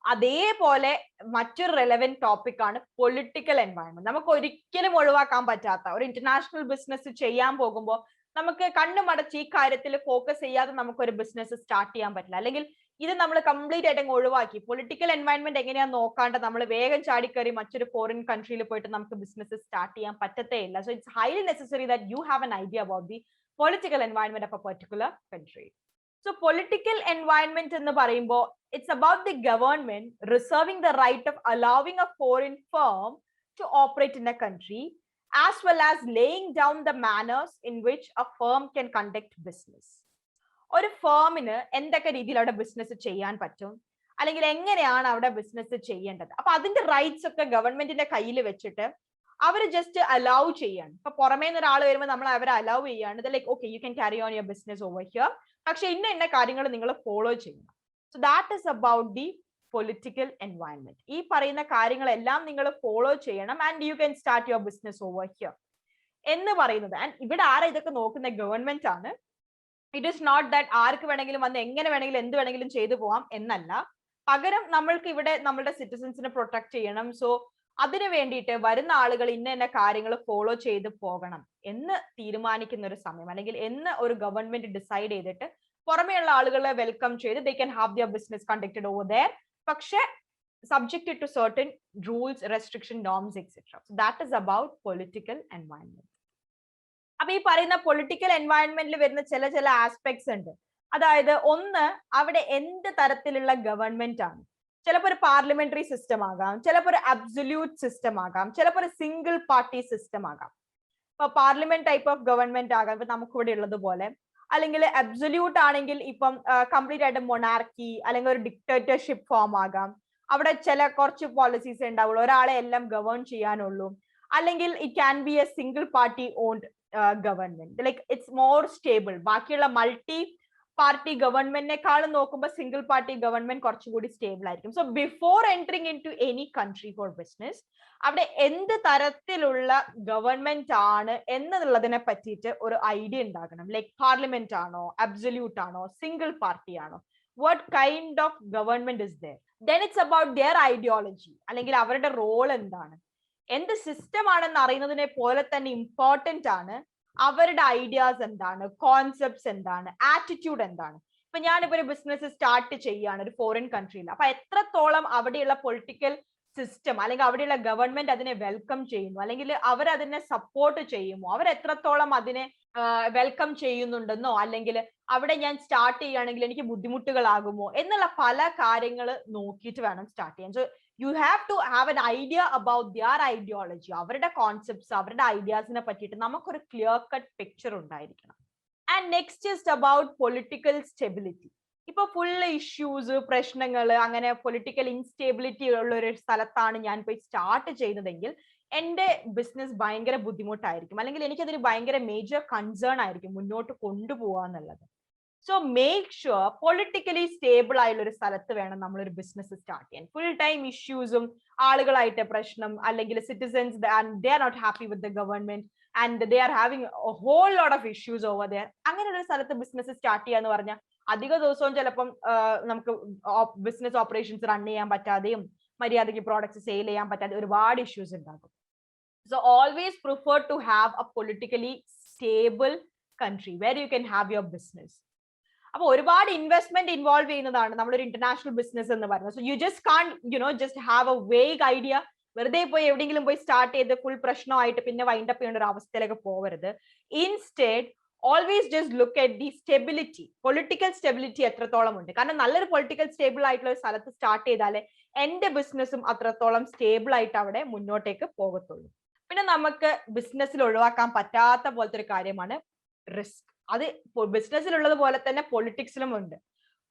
അതേപോലെ മറ്റൊരു റെലവെന്റ് ടോപ്പിക് ആണ് പൊളിറ്റിക്കൽ എൻവയൺമെന്റ്. നമുക്ക് ഒരിക്കലും ഒഴിവാക്കാൻ പറ്റാത്ത ഒരു ഇന്റർനാഷണൽ ബിസിനസ് ചെയ്യാൻ പോകുമ്പോൾ നമുക്ക് കണ്ണുമടച്ച് ഈ കാര്യത്തിൽ ഫോക്കസ് ചെയ്യാതെ നമുക്കൊരു ബിസിനസ് സ്റ്റാർട്ട് ചെയ്യാൻ പറ്റില്ല. അല്ലെങ്കിൽ ഇത് നമ്മൾ കംപ്ലീറ്റ് ആയിട്ട് ഒഴിവാക്കി പൊളിറ്റിക്കൽ എൻവയൺമെന്റ് എങ്ങനെയാ നോക്കാണ്ട് നമ്മൾ വേഗം ചാടിക്കറി മറ്റൊരു ഫോറിൻ കൺട്രിയിൽ പോയിട്ട് നമുക്ക് ബിസിനസ് സ്റ്റാർട്ട് ചെയ്യാൻ പറ്റത്തേ ഇല്ല. So it's highly necessary that you have an idea about the political environment of A particular country. So political environment എന്ന് പറയുമ്പോൾ it's about the government reserving the right of allowing a foreign firm to operate in a country as well as laying down the manners in which a firm can conduct business. ഒരു ഫേമിന് എന്തൊക്കെ രീതിയിൽ അവിടെ business ചെയ്യാൻ പറ്റും, അല്ലെങ്കിൽ എങ്ങനെയാണ് അവിടെ business ചെയ്യേണ്ടത്, അപ്പൊ അതിന്റെ റൈറ്റ്സ് ഒക്കെ ഗവൺമെന്റിന്റെ കയ്യിൽ വെച്ചിട്ട് അവർ ജസ്റ്റ് അലൗ ചെയ്യാണ്. ഇപ്പൊ പുറമേ നിന്ന് ഒരാൾ വരുമ്പോൾ നമ്മൾ അവരെ അലൗ ചെയ്യാണ്. Like okay you can carry on your business over here, പക്ഷെ ഇന്ന കാര്യങ്ങൾ നിങ്ങൾ ഫോളോ ചെയ്യണം. So that is about the political environment. ഈ പറയുന്ന കാര്യങ്ങളെല്ലാം നിങ്ങൾ ഫോളോ ചെയ്യണം and you can start your business over here എന്ന് പറയുന്നത്. ആൻഡ് ഇവിടെ ആരാ ഇതൊക്കെ നോക്കുന്ന? ഗവൺമെന്റ് ആണ്. ഇറ്റ് ഇസ് നോട്ട് ദാറ്റ് ആർക്ക് വേണമെങ്കിലും വന്ന് എങ്ങനെ വേണമെങ്കിലും എന്ത് വേണമെങ്കിലും ചെയ്തു പോവാം എന്നല്ല. പകരം നമ്മൾക്ക് ഇവിടെ നമ്മളുടെ സിറ്റിസൺസിനെ പ്രൊട്ടക്ട് ചെയ്യണം. സോ അതിനു വേണ്ടിയിട്ട് വരുന്ന ആളുകൾ ഇന്ന കാര്യങ്ങൾ ഫോളോ ചെയ്ത് പോകണം എന്ന് തീരുമാനിക്കുന്ന ഒരു സമയം, അല്ലെങ്കിൽ എന്ന് ഒരു ഗവൺമെന്റ് ഡിസൈഡ് ചെയ്തിട്ട് പുറമെയുള്ള ആളുകളെ വെൽക്കം ചെയ്ത് they can have their business conducted over there, പക്ഷെ subjected to certain rules, restriction, norms etcetera. So that is about political environment. അപ്പൊ ഈ പറയുന്ന പൊളിറ്റിക്കൽ എൻവയൺമെന്റിൽ വരുന്ന ചില ആസ്പെക്ട്സ് ഉണ്ട്. അതായത് ഒന്ന്, അവിടെ എന്ത് തരത്തിലുള്ള ഗവൺമെന്റ് ആണ്. ചിലപ്പോൾ ഒരു പാർലമെന്ററി സിസ്റ്റം ആകാം, ചിലപ്പോൾ ഒരു അബ്സൊല്യൂട്ട് സിസ്റ്റം ആകാം, ചിലപ്പോൾ ഒരു സിംഗിൾ പാർട്ടി സിസ്റ്റം ആകാം. ഇപ്പൊ പാർലമെന്റ് ടൈപ്പ് ഓഫ് ഗവൺമെന്റ് ആകാം ഇപ്പൊ നമുക്ക് ഇവിടെ ഉള്ളതുപോലെ. അല്ലെങ്കിൽ അബ്സൊല്യൂട്ട് ആണെങ്കിൽ ഇപ്പം കംപ്ലീറ്റ് ആയിട്ട് മൊണാർക്കി അല്ലെങ്കിൽ ഒരു ഡിക്റ്റേറ്റർഷിപ്പ് ഫോം ആകാം. അവിടെ കുറച്ച് പോളിസീസ് ഉണ്ടാവുള്ളൂ, ഒരാളെ എല്ലാം ഗവേൺ ചെയ്യാനുള്ളൂ. അല്ലെങ്കിൽ it can be a single party owned government. Like it's more stable. ബാക്കിയുള്ള മൾട്ടി പാർട്ടി ഗവൺമെന്റിനെക്കാളും നോക്കുമ്പോൾ സിംഗിൾ പാർട്ടി ഗവൺമെന്റ് കുറച്ചുകൂടി സ്റ്റേബിൾ ആയിരിക്കും. So before entering into any country for business, അവിടെ എന്ത് തരത്തിലുള്ള ഗവൺമെന്റ് ആണ് എന്നുള്ളതിനെ പറ്റിയിട്ട് ഒരു ഐഡിയ ഉണ്ടാകണം. ലൈക് പാർലമെന്റ് ആണോ, അബ്സല്യൂട്ട് ആണോ, സിംഗിൾ പാർട്ടി ആണോ, what kind of government is there. Then it's about their ideology, അല്ലെങ്കിൽ അവരുടെ റോൾ എന്താണ്, എന്ത് സിസ്റ്റം ആണെന്ന് അറിയുന്നതിനെ പോലെ തന്നെ ഇമ്പോർട്ടന്റ് ആണ് അവരുടെ ഐഡിയാസ് എന്താണ്, കോൺസെപ്റ്റ്സ് എന്താണ്, ആറ്റിറ്റ്യൂഡ് എന്താണ്. ഇപ്പൊ ഞാനിപ്പോ ഒരു ബിസിനസ് സ്റ്റാർട്ട് ചെയ്യാണ് ഒരു ഫോറിൻ കൺട്രിയിൽ, അപ്പൊ എത്രത്തോളം അവിടെയുള്ള പൊളിറ്റിക്കൽ സിസ്റ്റം അല്ലെങ്കിൽ അവിടെയുള്ള ഗവൺമെന്റ് അതിനെ വെൽക്കം ചെയ്യുന്നു, അല്ലെങ്കിൽ അവരതിനെ സപ്പോർട്ട് ചെയ്യുമോ, അവർ എത്രത്തോളം അതിനെ വെൽക്കം ചെയ്യുന്നുണ്ടെന്നോ, അല്ലെങ്കിൽ അവിടെ ഞാൻ സ്റ്റാർട്ട് ചെയ്യുകയാണെങ്കിൽ എനിക്ക് ബുദ്ധിമുട്ടുകളാകുമോ എന്നുള്ള പല കാര്യങ്ങൾ നോക്കിയിട്ട് വേണം സ്റ്റാർട്ട് ചെയ്യാൻ. So you have to have an idea about their ideology, അവരുടെ കോൺസെപ്റ്റ്സ്, അവരുടെ ഐഡിയാസിനെ പറ്റിയിട്ട് നമുക്കൊരു ക്ലിയർ കട്ട് പിക്ചർ ഉണ്ടായിരിക്കണം. And next is about political stability. ഇപ്പൊ ഫുൾ ഇഷ്യൂസ്, പ്രശ്നങ്ങൾ, അങ്ങനെ പൊളിറ്റിക്കൽ ഇൻസ്റ്റേബിലിറ്റി ഉള്ള ഒരു സ്ഥലത്താണ് ഞാൻ പോയി സ്റ്റാർട്ട് ചെയ്യുന്നതെങ്കിൽ എന്റെ ബിസിനസ് ഭയങ്കര ബുദ്ധിമുട്ടായിരിക്കും, അല്ലെങ്കിൽ എനിക്കതൊരു ഭയങ്കര മേജർ കൺസേൺ ആയിരിക്കും മുന്നോട്ട് കൊണ്ടുപോകാന്നുള്ളത്. So make sure politically stable ആയുള്ള ഒരു സ്ഥലത്ത് വേണം നമ്മളൊരു ബിസിനസ് സ്റ്റാർട്ട് ചെയ്യാൻ. ഫുൾ ടൈം ഇഷ്യൂസും ആളുകളായിട്ട് പ്രശ്നം, അല്ലെങ്കിൽ citizens they are not happy with the government and they are having whole lot of issues over there. അങ്ങനെ ഒരു സ്ഥലത്ത് ബിസിനസ് സ്റ്റാർട്ട് ചെയ്യാന്ന് പറഞ്ഞാൽ അധിക ദിവസവും ചിലപ്പം നമുക്ക് ബിസിനസ് ഓപ്പറേഷൻസ് റൺ ചെയ്യാൻ പറ്റാതെയും മര്യാദയ്ക്ക് പ്രോഡക്ട്സ് സെയിൽ ചെയ്യാൻ പറ്റാതെ ഒരുപാട് ഇഷ്യൂസ് ഉണ്ടാകും. So always prefer to have a politically stable country where you can have your business. അപ്പൊ ഒരുപാട് ഇൻവെസ്റ്റ്മെന്റ് ഇൻവോൾവ് ചെയ്യുന്നതാണ് നമ്മളൊരു ഇന്റർനാഷണൽ ബിസിനസ് എന്ന് പറയുന്നത്. So you just can just have a vague idea, വെറുതെ പോയി എവിടെയെങ്കിലും പോയി സ്റ്റാർട്ട് ചെയ്ത് ഫുൾ പ്രശ്നമായിട്ട് പിന്നെ വൈൻഡ് അപ്പ് ചെയ്യേണ്ട ഒരു അവസ്ഥയിലേക്ക് പോകരുത്. Instead always just look at the stability, political stability എത്രത്തോളം ഉണ്ട്. കാരണം നല്ലൊരു പൊളിറ്റിക്കൽ സ്റ്റേബിൾ ആയിട്ടുള്ള ഒരു സ്ഥലത്ത് സ്റ്റാർട്ട് ചെയ്താലേ എന്റെ ബിസിനസ്സും അത്രത്തോളം സ്റ്റേബിൾ ആയിട്ട് അവിടെ മുന്നോട്ടേക്ക് പോകത്തുള്ളൂ. പിന്നെ നമുക്ക് ബിസിനസ്സിൽ ഒഴിവാക്കാൻ പറ്റാത്ത പോലത്തെ ഒരു കാര്യമാണ് റിസ്ക്. അത് ബിസിനസ്സിലുള്ളത് പോലെ തന്നെ പൊളിറ്റിക്സിലും ഉണ്ട്.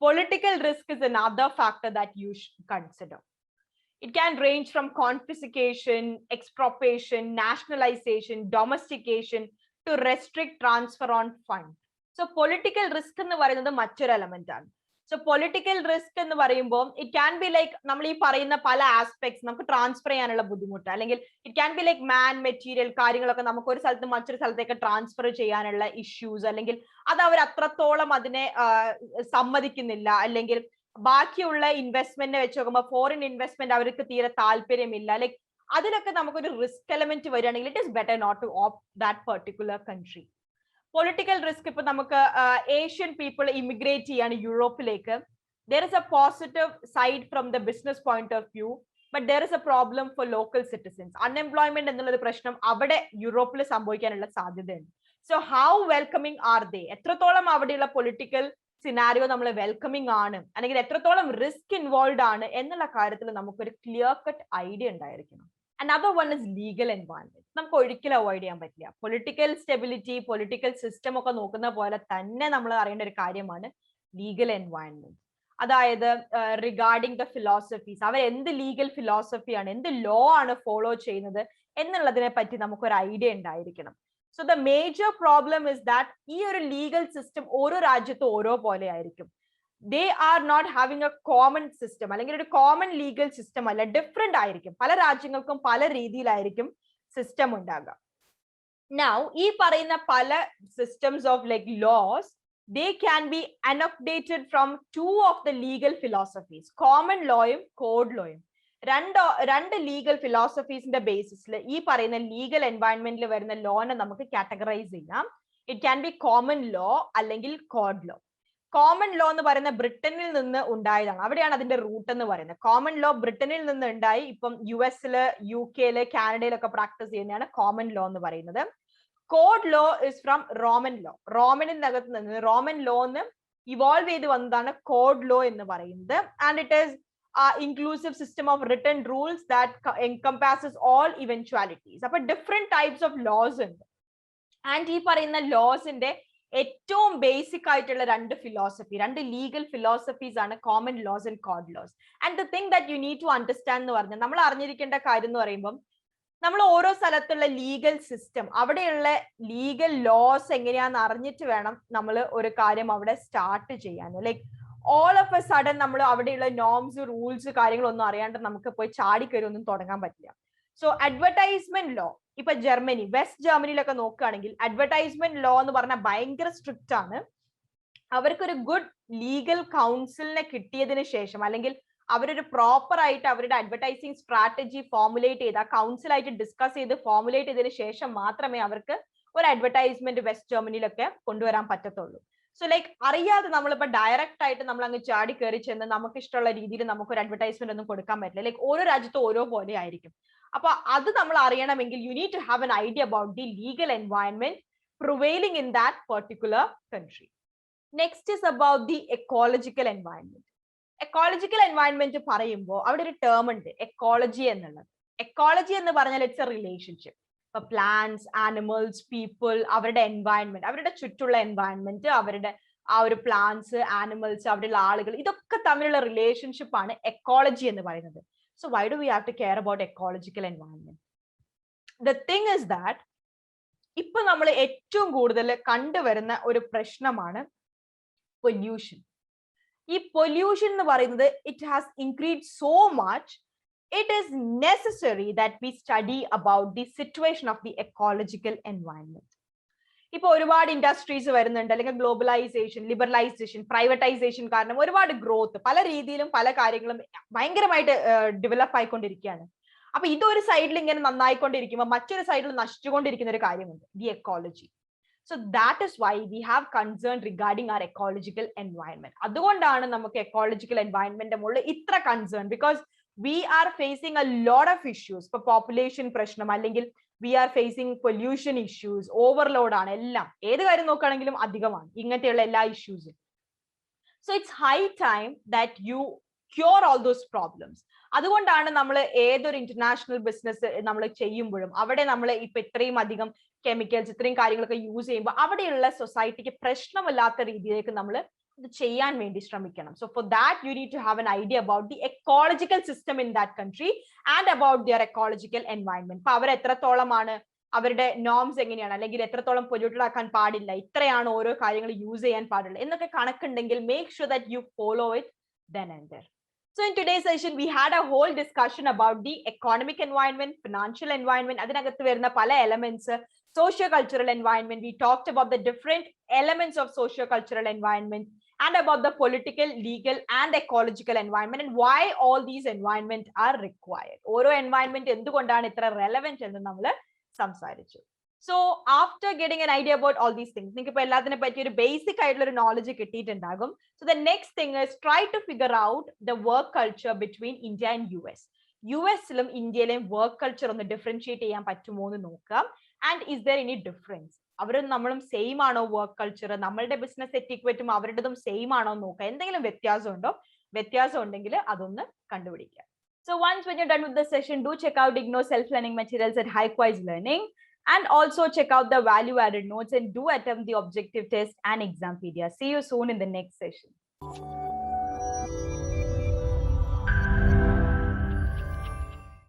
Political risk is another factor that you should consider. It can range from confiscation, expropriation, nationalization, domestication to restrict transfer on fund. So political risk എന്ന് പറയുന്നത് മറ്റൊരു എലമെന്റ് ആണ്. സോ പൊളിറ്റിക്കൽ റിസ്ക് എന്ന് പറയുമ്പോൾ ഇറ്റ് ക്യാൻ ബി ലൈക്ക് നമ്മൾ ഈ പറയുന്ന പല ആസ്പെക്ട്സ് നമുക്ക് ട്രാൻസ്ഫർ ചെയ്യാനുള്ള ബുദ്ധിമുട്ട്, അല്ലെങ്കിൽ it can be like man, material കാര്യങ്ങളൊക്കെ നമുക്ക് ഒരു സ്ഥലത്ത് മറ്റൊരു സ്ഥലത്തേക്ക് ട്രാൻസ്ഫർ ചെയ്യാനുള്ള ഇഷ്യൂസ്, അല്ലെങ്കിൽ അത് അവർ അത്രത്തോളം അതിനെ സമ്മതിക്കുന്നില്ല, അല്ലെങ്കിൽ ബാക്കിയുള്ള ഇൻവെസ്റ്റ്മെന്റിനെ വെച്ച് നോക്കുമ്പോൾ ഫോറിൻ ഇൻവെസ്റ്റ്മെന്റ് അവർക്ക് തീരെ താല്പര്യമില്ല, ലൈക്ക് അതിലൊക്കെ നമുക്കൊരു റിസ്ക് എലമെന്റ് വരികയാണെങ്കിൽ it is better not to opt that particular country. Political risk ഇപ്പൊ നമുക്ക് ഏഷ്യൻ പീപ്പിൾ ഇമിഗ്രേറ്റ് ചെയ്യാണ് യൂറോപ്പിലേക്ക്. There is a positive side from the business point of view, but there is a problem for local citizens. Unemployment എന്നുള്ളൊരു പ്രശ്നം അവിടെ യൂറോപ്പിൽ സംഭവിക്കാനുള്ള സാധ്യതയുണ്ട്. So how welcoming are they, എത്രത്തോളം അവിടെയുള്ള പൊളിറ്റിക്കൽ സിനാരിയോ നമ്മൾ വെൽക്കമിങ് ആണ്, അല്ലെങ്കിൽ എത്രത്തോളം റിസ്ക് ഇൻവോൾവ് ആണ് എന്നുള്ള കാര്യത്തിൽ നമുക്കൊരു ക്ലിയർ കട്ട് ഐഡിയ ഉണ്ടായിരിക്കണം. Another one is legal environment. നമുക്ക് ഒരിക്കലും അവോയ്ഡ് ചെയ്യാൻ പറ്റില്ല. പൊളിറ്റിക്കൽ സ്റ്റെബിലിറ്റി, പൊളിറ്റിക്കൽ സിസ്റ്റം ഒക്കെ നോക്കുന്ന പോലെ തന്നെ നമ്മൾ അറിയേണ്ട ഒരു കാര്യമാണ് ലീഗൽ എൻവയൺമെന്റ്. അതായത് റിഗാർഡിംഗ് ദ ഫിലോസഫീസ്, അവർ എന്ത് ലീഗൽ ഫിലോസഫിയാണ്, എന്ത് ലോ ആണ് ഫോളോ ചെയ്യുന്നത് എന്നുള്ളതിനെ പറ്റി നമുക്കൊരു ഐഡിയ ഉണ്ടായിരിക്കണം. So the major problem is that ഈ ഒരു ലീഗൽ സിസ്റ്റം ഓരോ രാജ്യത്തും ഓരോ പോലെ ആയിരിക്കും. they are not having a common system, അല്ലെങ്കിൽ ഒരു കോമൺ ലീഗൽ സിസ്റ്റം അല്ല, ഡിഫറെന്റ് ആയിരിക്കും. പല രാജ്യങ്ങൾക്കും പല രീതിയിലായിരിക്കും സിസ്റ്റം ഉണ്ടാകുക. Now ഈ പറയുന്ന പല systems of like laws, they can be annotated from two of the legal philosophies, common lawയും കോഡ് ലോയും. രണ്ട് ലീഗൽ ഫിലോസഫീസിന്റെ ബേസിസിൽ ഈ പറയുന്ന ലീഗൽ എൻവയൺമെന്റിൽ വരുന്ന ലോനെ നമുക്ക് കാറ്റഗറൈസ് ചെയ്യാം. It can B common law അല്ലെങ്കിൽ കോഡ് ലോ. കോമൺ ലോ എന്ന് പറയുന്നത് ബ്രിട്ടനിൽ നിന്ന് ഉണ്ടായതാണ്, അവിടെയാണ് അതിന്റെ റൂട്ട് എന്ന് പറയുന്നത്. കോമൺ ലോ ബ്രിട്ടനിൽ നിന്ന് ഉണ്ടായി ഇപ്പം യുഎസില്, UK-ല്, കാനഡയിലൊക്കെ പ്രാക്ടീസ് ചെയ്യുന്നതാണ് കോമൺ ലോ എന്ന് പറയുന്നത്. Code law is from Roman law. റോമനിനകത്ത് നിന്ന് റോമൻ ലോന്ന് ഇവോൾവ് ചെയ്ത് വന്നതാണ് കോഡ് ലോ എന്ന് പറയുന്നത്. And it is inclusive system of written rules that encompasses all eventualities. അപ്പൊ ഡിഫറെന്റ് ടൈപ്സ് ഓഫ് ലോസ് ഉണ്ട്. ആൻഡ് ഈ പറയുന്ന ലോസിന്റെ ഏറ്റവും ബേസിക് ആയിട്ടുള്ള രണ്ട് ലീഗൽ ഫിലോസഫീസ് ആണ് common laws and code laws. And the thing that you need to understand എന്ന് പറഞ്ഞാൽ നമ്മൾ അറിഞ്ഞിരിക്കേണ്ട കാര്യം എന്ന് പറയുമ്പോൾ നമ്മൾ ഓരോ സ്ഥലത്തുള്ള ലീഗൽ സിസ്റ്റം, അവിടെയുള്ള ലീഗൽ ലോസ് എങ്ങനെയാന്ന് അറിഞ്ഞിട്ട് വേണം നമ്മൾ ഒരു കാര്യം അവിടെ സ്റ്റാർട്ട് ചെയ്യാൻ. Like all of A sudden നമ്മൾ അവിടെയുള്ള നോംസ്, റൂൾസ്, കാര്യങ്ങളൊന്നും അറിയാണ്ട് നമുക്ക് പോയി ചാടിക്കയറി ഒന്നും തുടങ്ങാൻ പറ്റില്ല. സോ അഡ്വർടൈസ്മെന്റ് ലോ, ഇപ്പൊ ജർമ്മനി, വെസ്റ്റ് ജർമ്മനിയിലൊക്കെ നോക്കുകയാണെങ്കിൽ അഡ്വർടൈസ്മെന്റ് ലോ എന്ന് പറഞ്ഞാൽ ഭയങ്കര സ്ട്രിക്റ്റ് ആണ്. അവർക്കൊരു ഗുഡ് ലീഗൽ കൗൺസിലിനെ കിട്ടിയതിന് ശേഷം, അല്ലെങ്കിൽ അവരൊരു പ്രോപ്പർ ആയിട്ട് അവരുടെ അഡ്വർടൈസിങ് സ്ട്രാറ്റജി ഫോർമുലേറ്റ് ചെയ്ത് ആ കൗൺസിലായിട്ട് ഡിസ്കസ് ചെയ്ത് ഫോർമുലേറ്റ് ചെയ്തതിന് ശേഷം മാത്രമേ അവർക്ക് ഒരു അഡ്വർടൈസ്മെന്റ് വെസ്റ്റ് ജർമ്മനിയിലൊക്കെ കൊണ്ടുവരാൻ പറ്റത്തുള്ളൂ. സോ ലൈക്ക് അറിയാതെ നമ്മളിപ്പോ ഡയറക്റ്റ് ആയിട്ട് നമ്മൾ അങ്ങ് ചാടി കയറി ചെന്ന് നമുക്ക് ഇഷ്ടമുള്ള രീതിയിൽ നമുക്കൊരു അഡ്വർടൈസ്മെന്റ് ഒന്നും കൊടുക്കാൻ പറ്റില്ല. ലൈക്ക് ഓരോ രാജ്യത്തും ഓരോ പോലെ ആയിരിക്കും. അപ്പൊ അത് നമ്മൾ അറിയണമെങ്കിൽ you need to have an idea about the legal environment prevailing in that particular country. Next is about the ecological environment. Ecological environment പറയുമ്പോൾ അവിടെ ഒരു ടേം ഉണ്ട്, എക്കോളജി എന്നുള്ളത്. എക്കോളജി എന്ന് പറഞ്ഞാൽ ഇറ്റ്സ് എ റിലേഷൻഷിപ്പ്. ഇപ്പൊ പ്ലാന്റ്സ്, ആനിമൽസ്, പീപ്പിൾ, അവരുടെ environment, അവരുടെ ചുറ്റുള്ള എൻവയൺമെന്റ്, അവരുടെ ആ ഒരു പ്ലാന്റ്സ്, ആനിമൽസ്, അവിടെയുള്ള ആളുകൾ, ഇതൊക്കെ തമ്മിലുള്ള റിലേഷൻഷിപ്പ് ആണ് എക്കോളജി എന്ന് പറയുന്നത്. So why do we have to care about ecological environment? The thing is that ഇപ്പൊ നമ്മൾ ഏറ്റവും കൂടുതൽ കണ്ടുവരുന്ന ഒരു പ്രശ്നമാണ് പൊല്യൂഷൻ. ഈ പൊല്യൂഷൻ എന്ന് പറയുന്നത് it has increased so much, it is necessary that we study about the situation of the ecological environment. ഇപ്പൊ ഒരുപാട് ഇൻഡസ്ട്രീസ് വരുന്നുണ്ട്, അല്ലെങ്കിൽ ഗ്ലോബലൈസേഷൻ, ലിബറലൈസേഷൻ, പ്രൈവറ്റൈസേഷൻ കാരണം ഒരുപാട് ഗ്രോത്ത്, പല രീതിയിലും പല കാര്യങ്ങളും ഭയങ്കരമായിട്ട് ഡെവലപ്പ് ആയിക്കൊണ്ടിരിക്കുകയാണ്. അപ്പൊ ഇതൊരു സൈഡിൽ ഇങ്ങനെ നന്നായിക്കൊണ്ടിരിക്കുമ്പോൾ മറ്റൊരു സൈഡിൽ നശിച്ചുകൊണ്ടിരിക്കുന്ന ഒരു കാര്യമുണ്ട്, the ecology. So that is why we have concern regarding our ecological environment. അതുകൊണ്ടാണ് നമുക്ക് ecological environment മുള്ള ഇത്ര concern, because we are facing a lot of issues. ഇപ്പൊ population പ്രശ്നം, അല്ലെങ്കിൽ we are facing pollution issues, overload ആണ്, എല്ലാം ഏത് കാര്യം നോക്കുകയാണെങ്കിലും അധികമാണ് ഇങ്ങനത്തെയുള്ള എല്ലാ ഇഷ്യൂസും. So it's high time that you cure all those problems. അതുകൊണ്ടാണ് നമ്മൾ ഏതൊരു ഇന്റർനാഷണൽ ബിസിനസ് നമ്മൾ ചെയ്യുമ്പോഴും അവിടെ നമ്മൾ ഇപ്പൊ ഇത്രയും അധികം കെമിക്കൽസ്, ഇത്രയും കാര്യങ്ങളൊക്കെ യൂസ് ചെയ്യുമ്പോൾ അവിടെയുള്ള സൊസൈറ്റിക്ക് പ്രശ്നമില്ലാത്ത രീതിയിലേക്ക് നമ്മൾ ഇത് ചെയ്യാൻ വേണ്ടി ശ്രമിക്കണം. So for that you need to have an idea about the ecological system in that country and about their ecological environment. അപ്പൊ അവർ എത്രത്തോളമാണ്, അവരുടെ നോംസ് എങ്ങനെയാണ്, അല്ലെങ്കിൽ എത്രത്തോളം പൊല്യൂട്ടഡ് ആക്കാൻ പാടില്ല, ഇത്രയാണ് ഓരോ കാര്യങ്ങൾ യൂസ് ചെയ്യാൻ പാടില്ല എന്നൊക്കെ കണക്കുണ്ടെങ്കിൽ make sure that you follow it then and there. So in today's session we had a whole discussion about the economic environment, financial environment, അതിനകത്ത് വരുന്ന പല elements, socio-cultural environment. We talked about the different elements of socio-cultural environment and about the political, legal and ecological environment and why all these environment are required. ഓരോ environment എന്തുകൊണ്ടാണ് ഇത്ര relevant എന്ന് നമ്മൾ സംസാരിച്ചു. So after getting an idea about all these things, നിങ്ങൾക്ക് ഇപ്പോൾ എല്ലാത്തിനെ പറ്റി ഒരു ബേസിക് ആയിട്ടുള്ള ഒരു knowledge കിട്ടിയിട്ടുണ്ടാകും. So the next thing is try to figure out the work culture between India and US. യുഎസിലും ഇന്ത്യയിലെയും വർക്ക് കൾച്ചർ ഒന്ന് ഡിഫറൻഷിയേറ്റ് ചെയ്യാൻ പറ്റുമോ എന്ന് നോക്കാം. And is there any difference, അവരും നമ്മളും സെയിം ആണോ വർക്ക് കൾച്ചർ, നമ്മളുടെ ബിസിനസ് എറ്റിക്വറ്റും അവരുടേതും സെയിം ആണോ എന്ന് നോക്കാം. എന്തെങ്കിലും വ്യത്യാസം ഉണ്ടോ, വ്യത്യാസം ഉണ്ടെങ്കിൽ അതൊന്ന് കണ്ടുപിടിക്കുക. So once when you're done with the session, do check out IGNOU self-learning materials at Hikewise Learning. And also check out the value-added notes and do attempt the objective test and Exampedia. See you soon in the next session.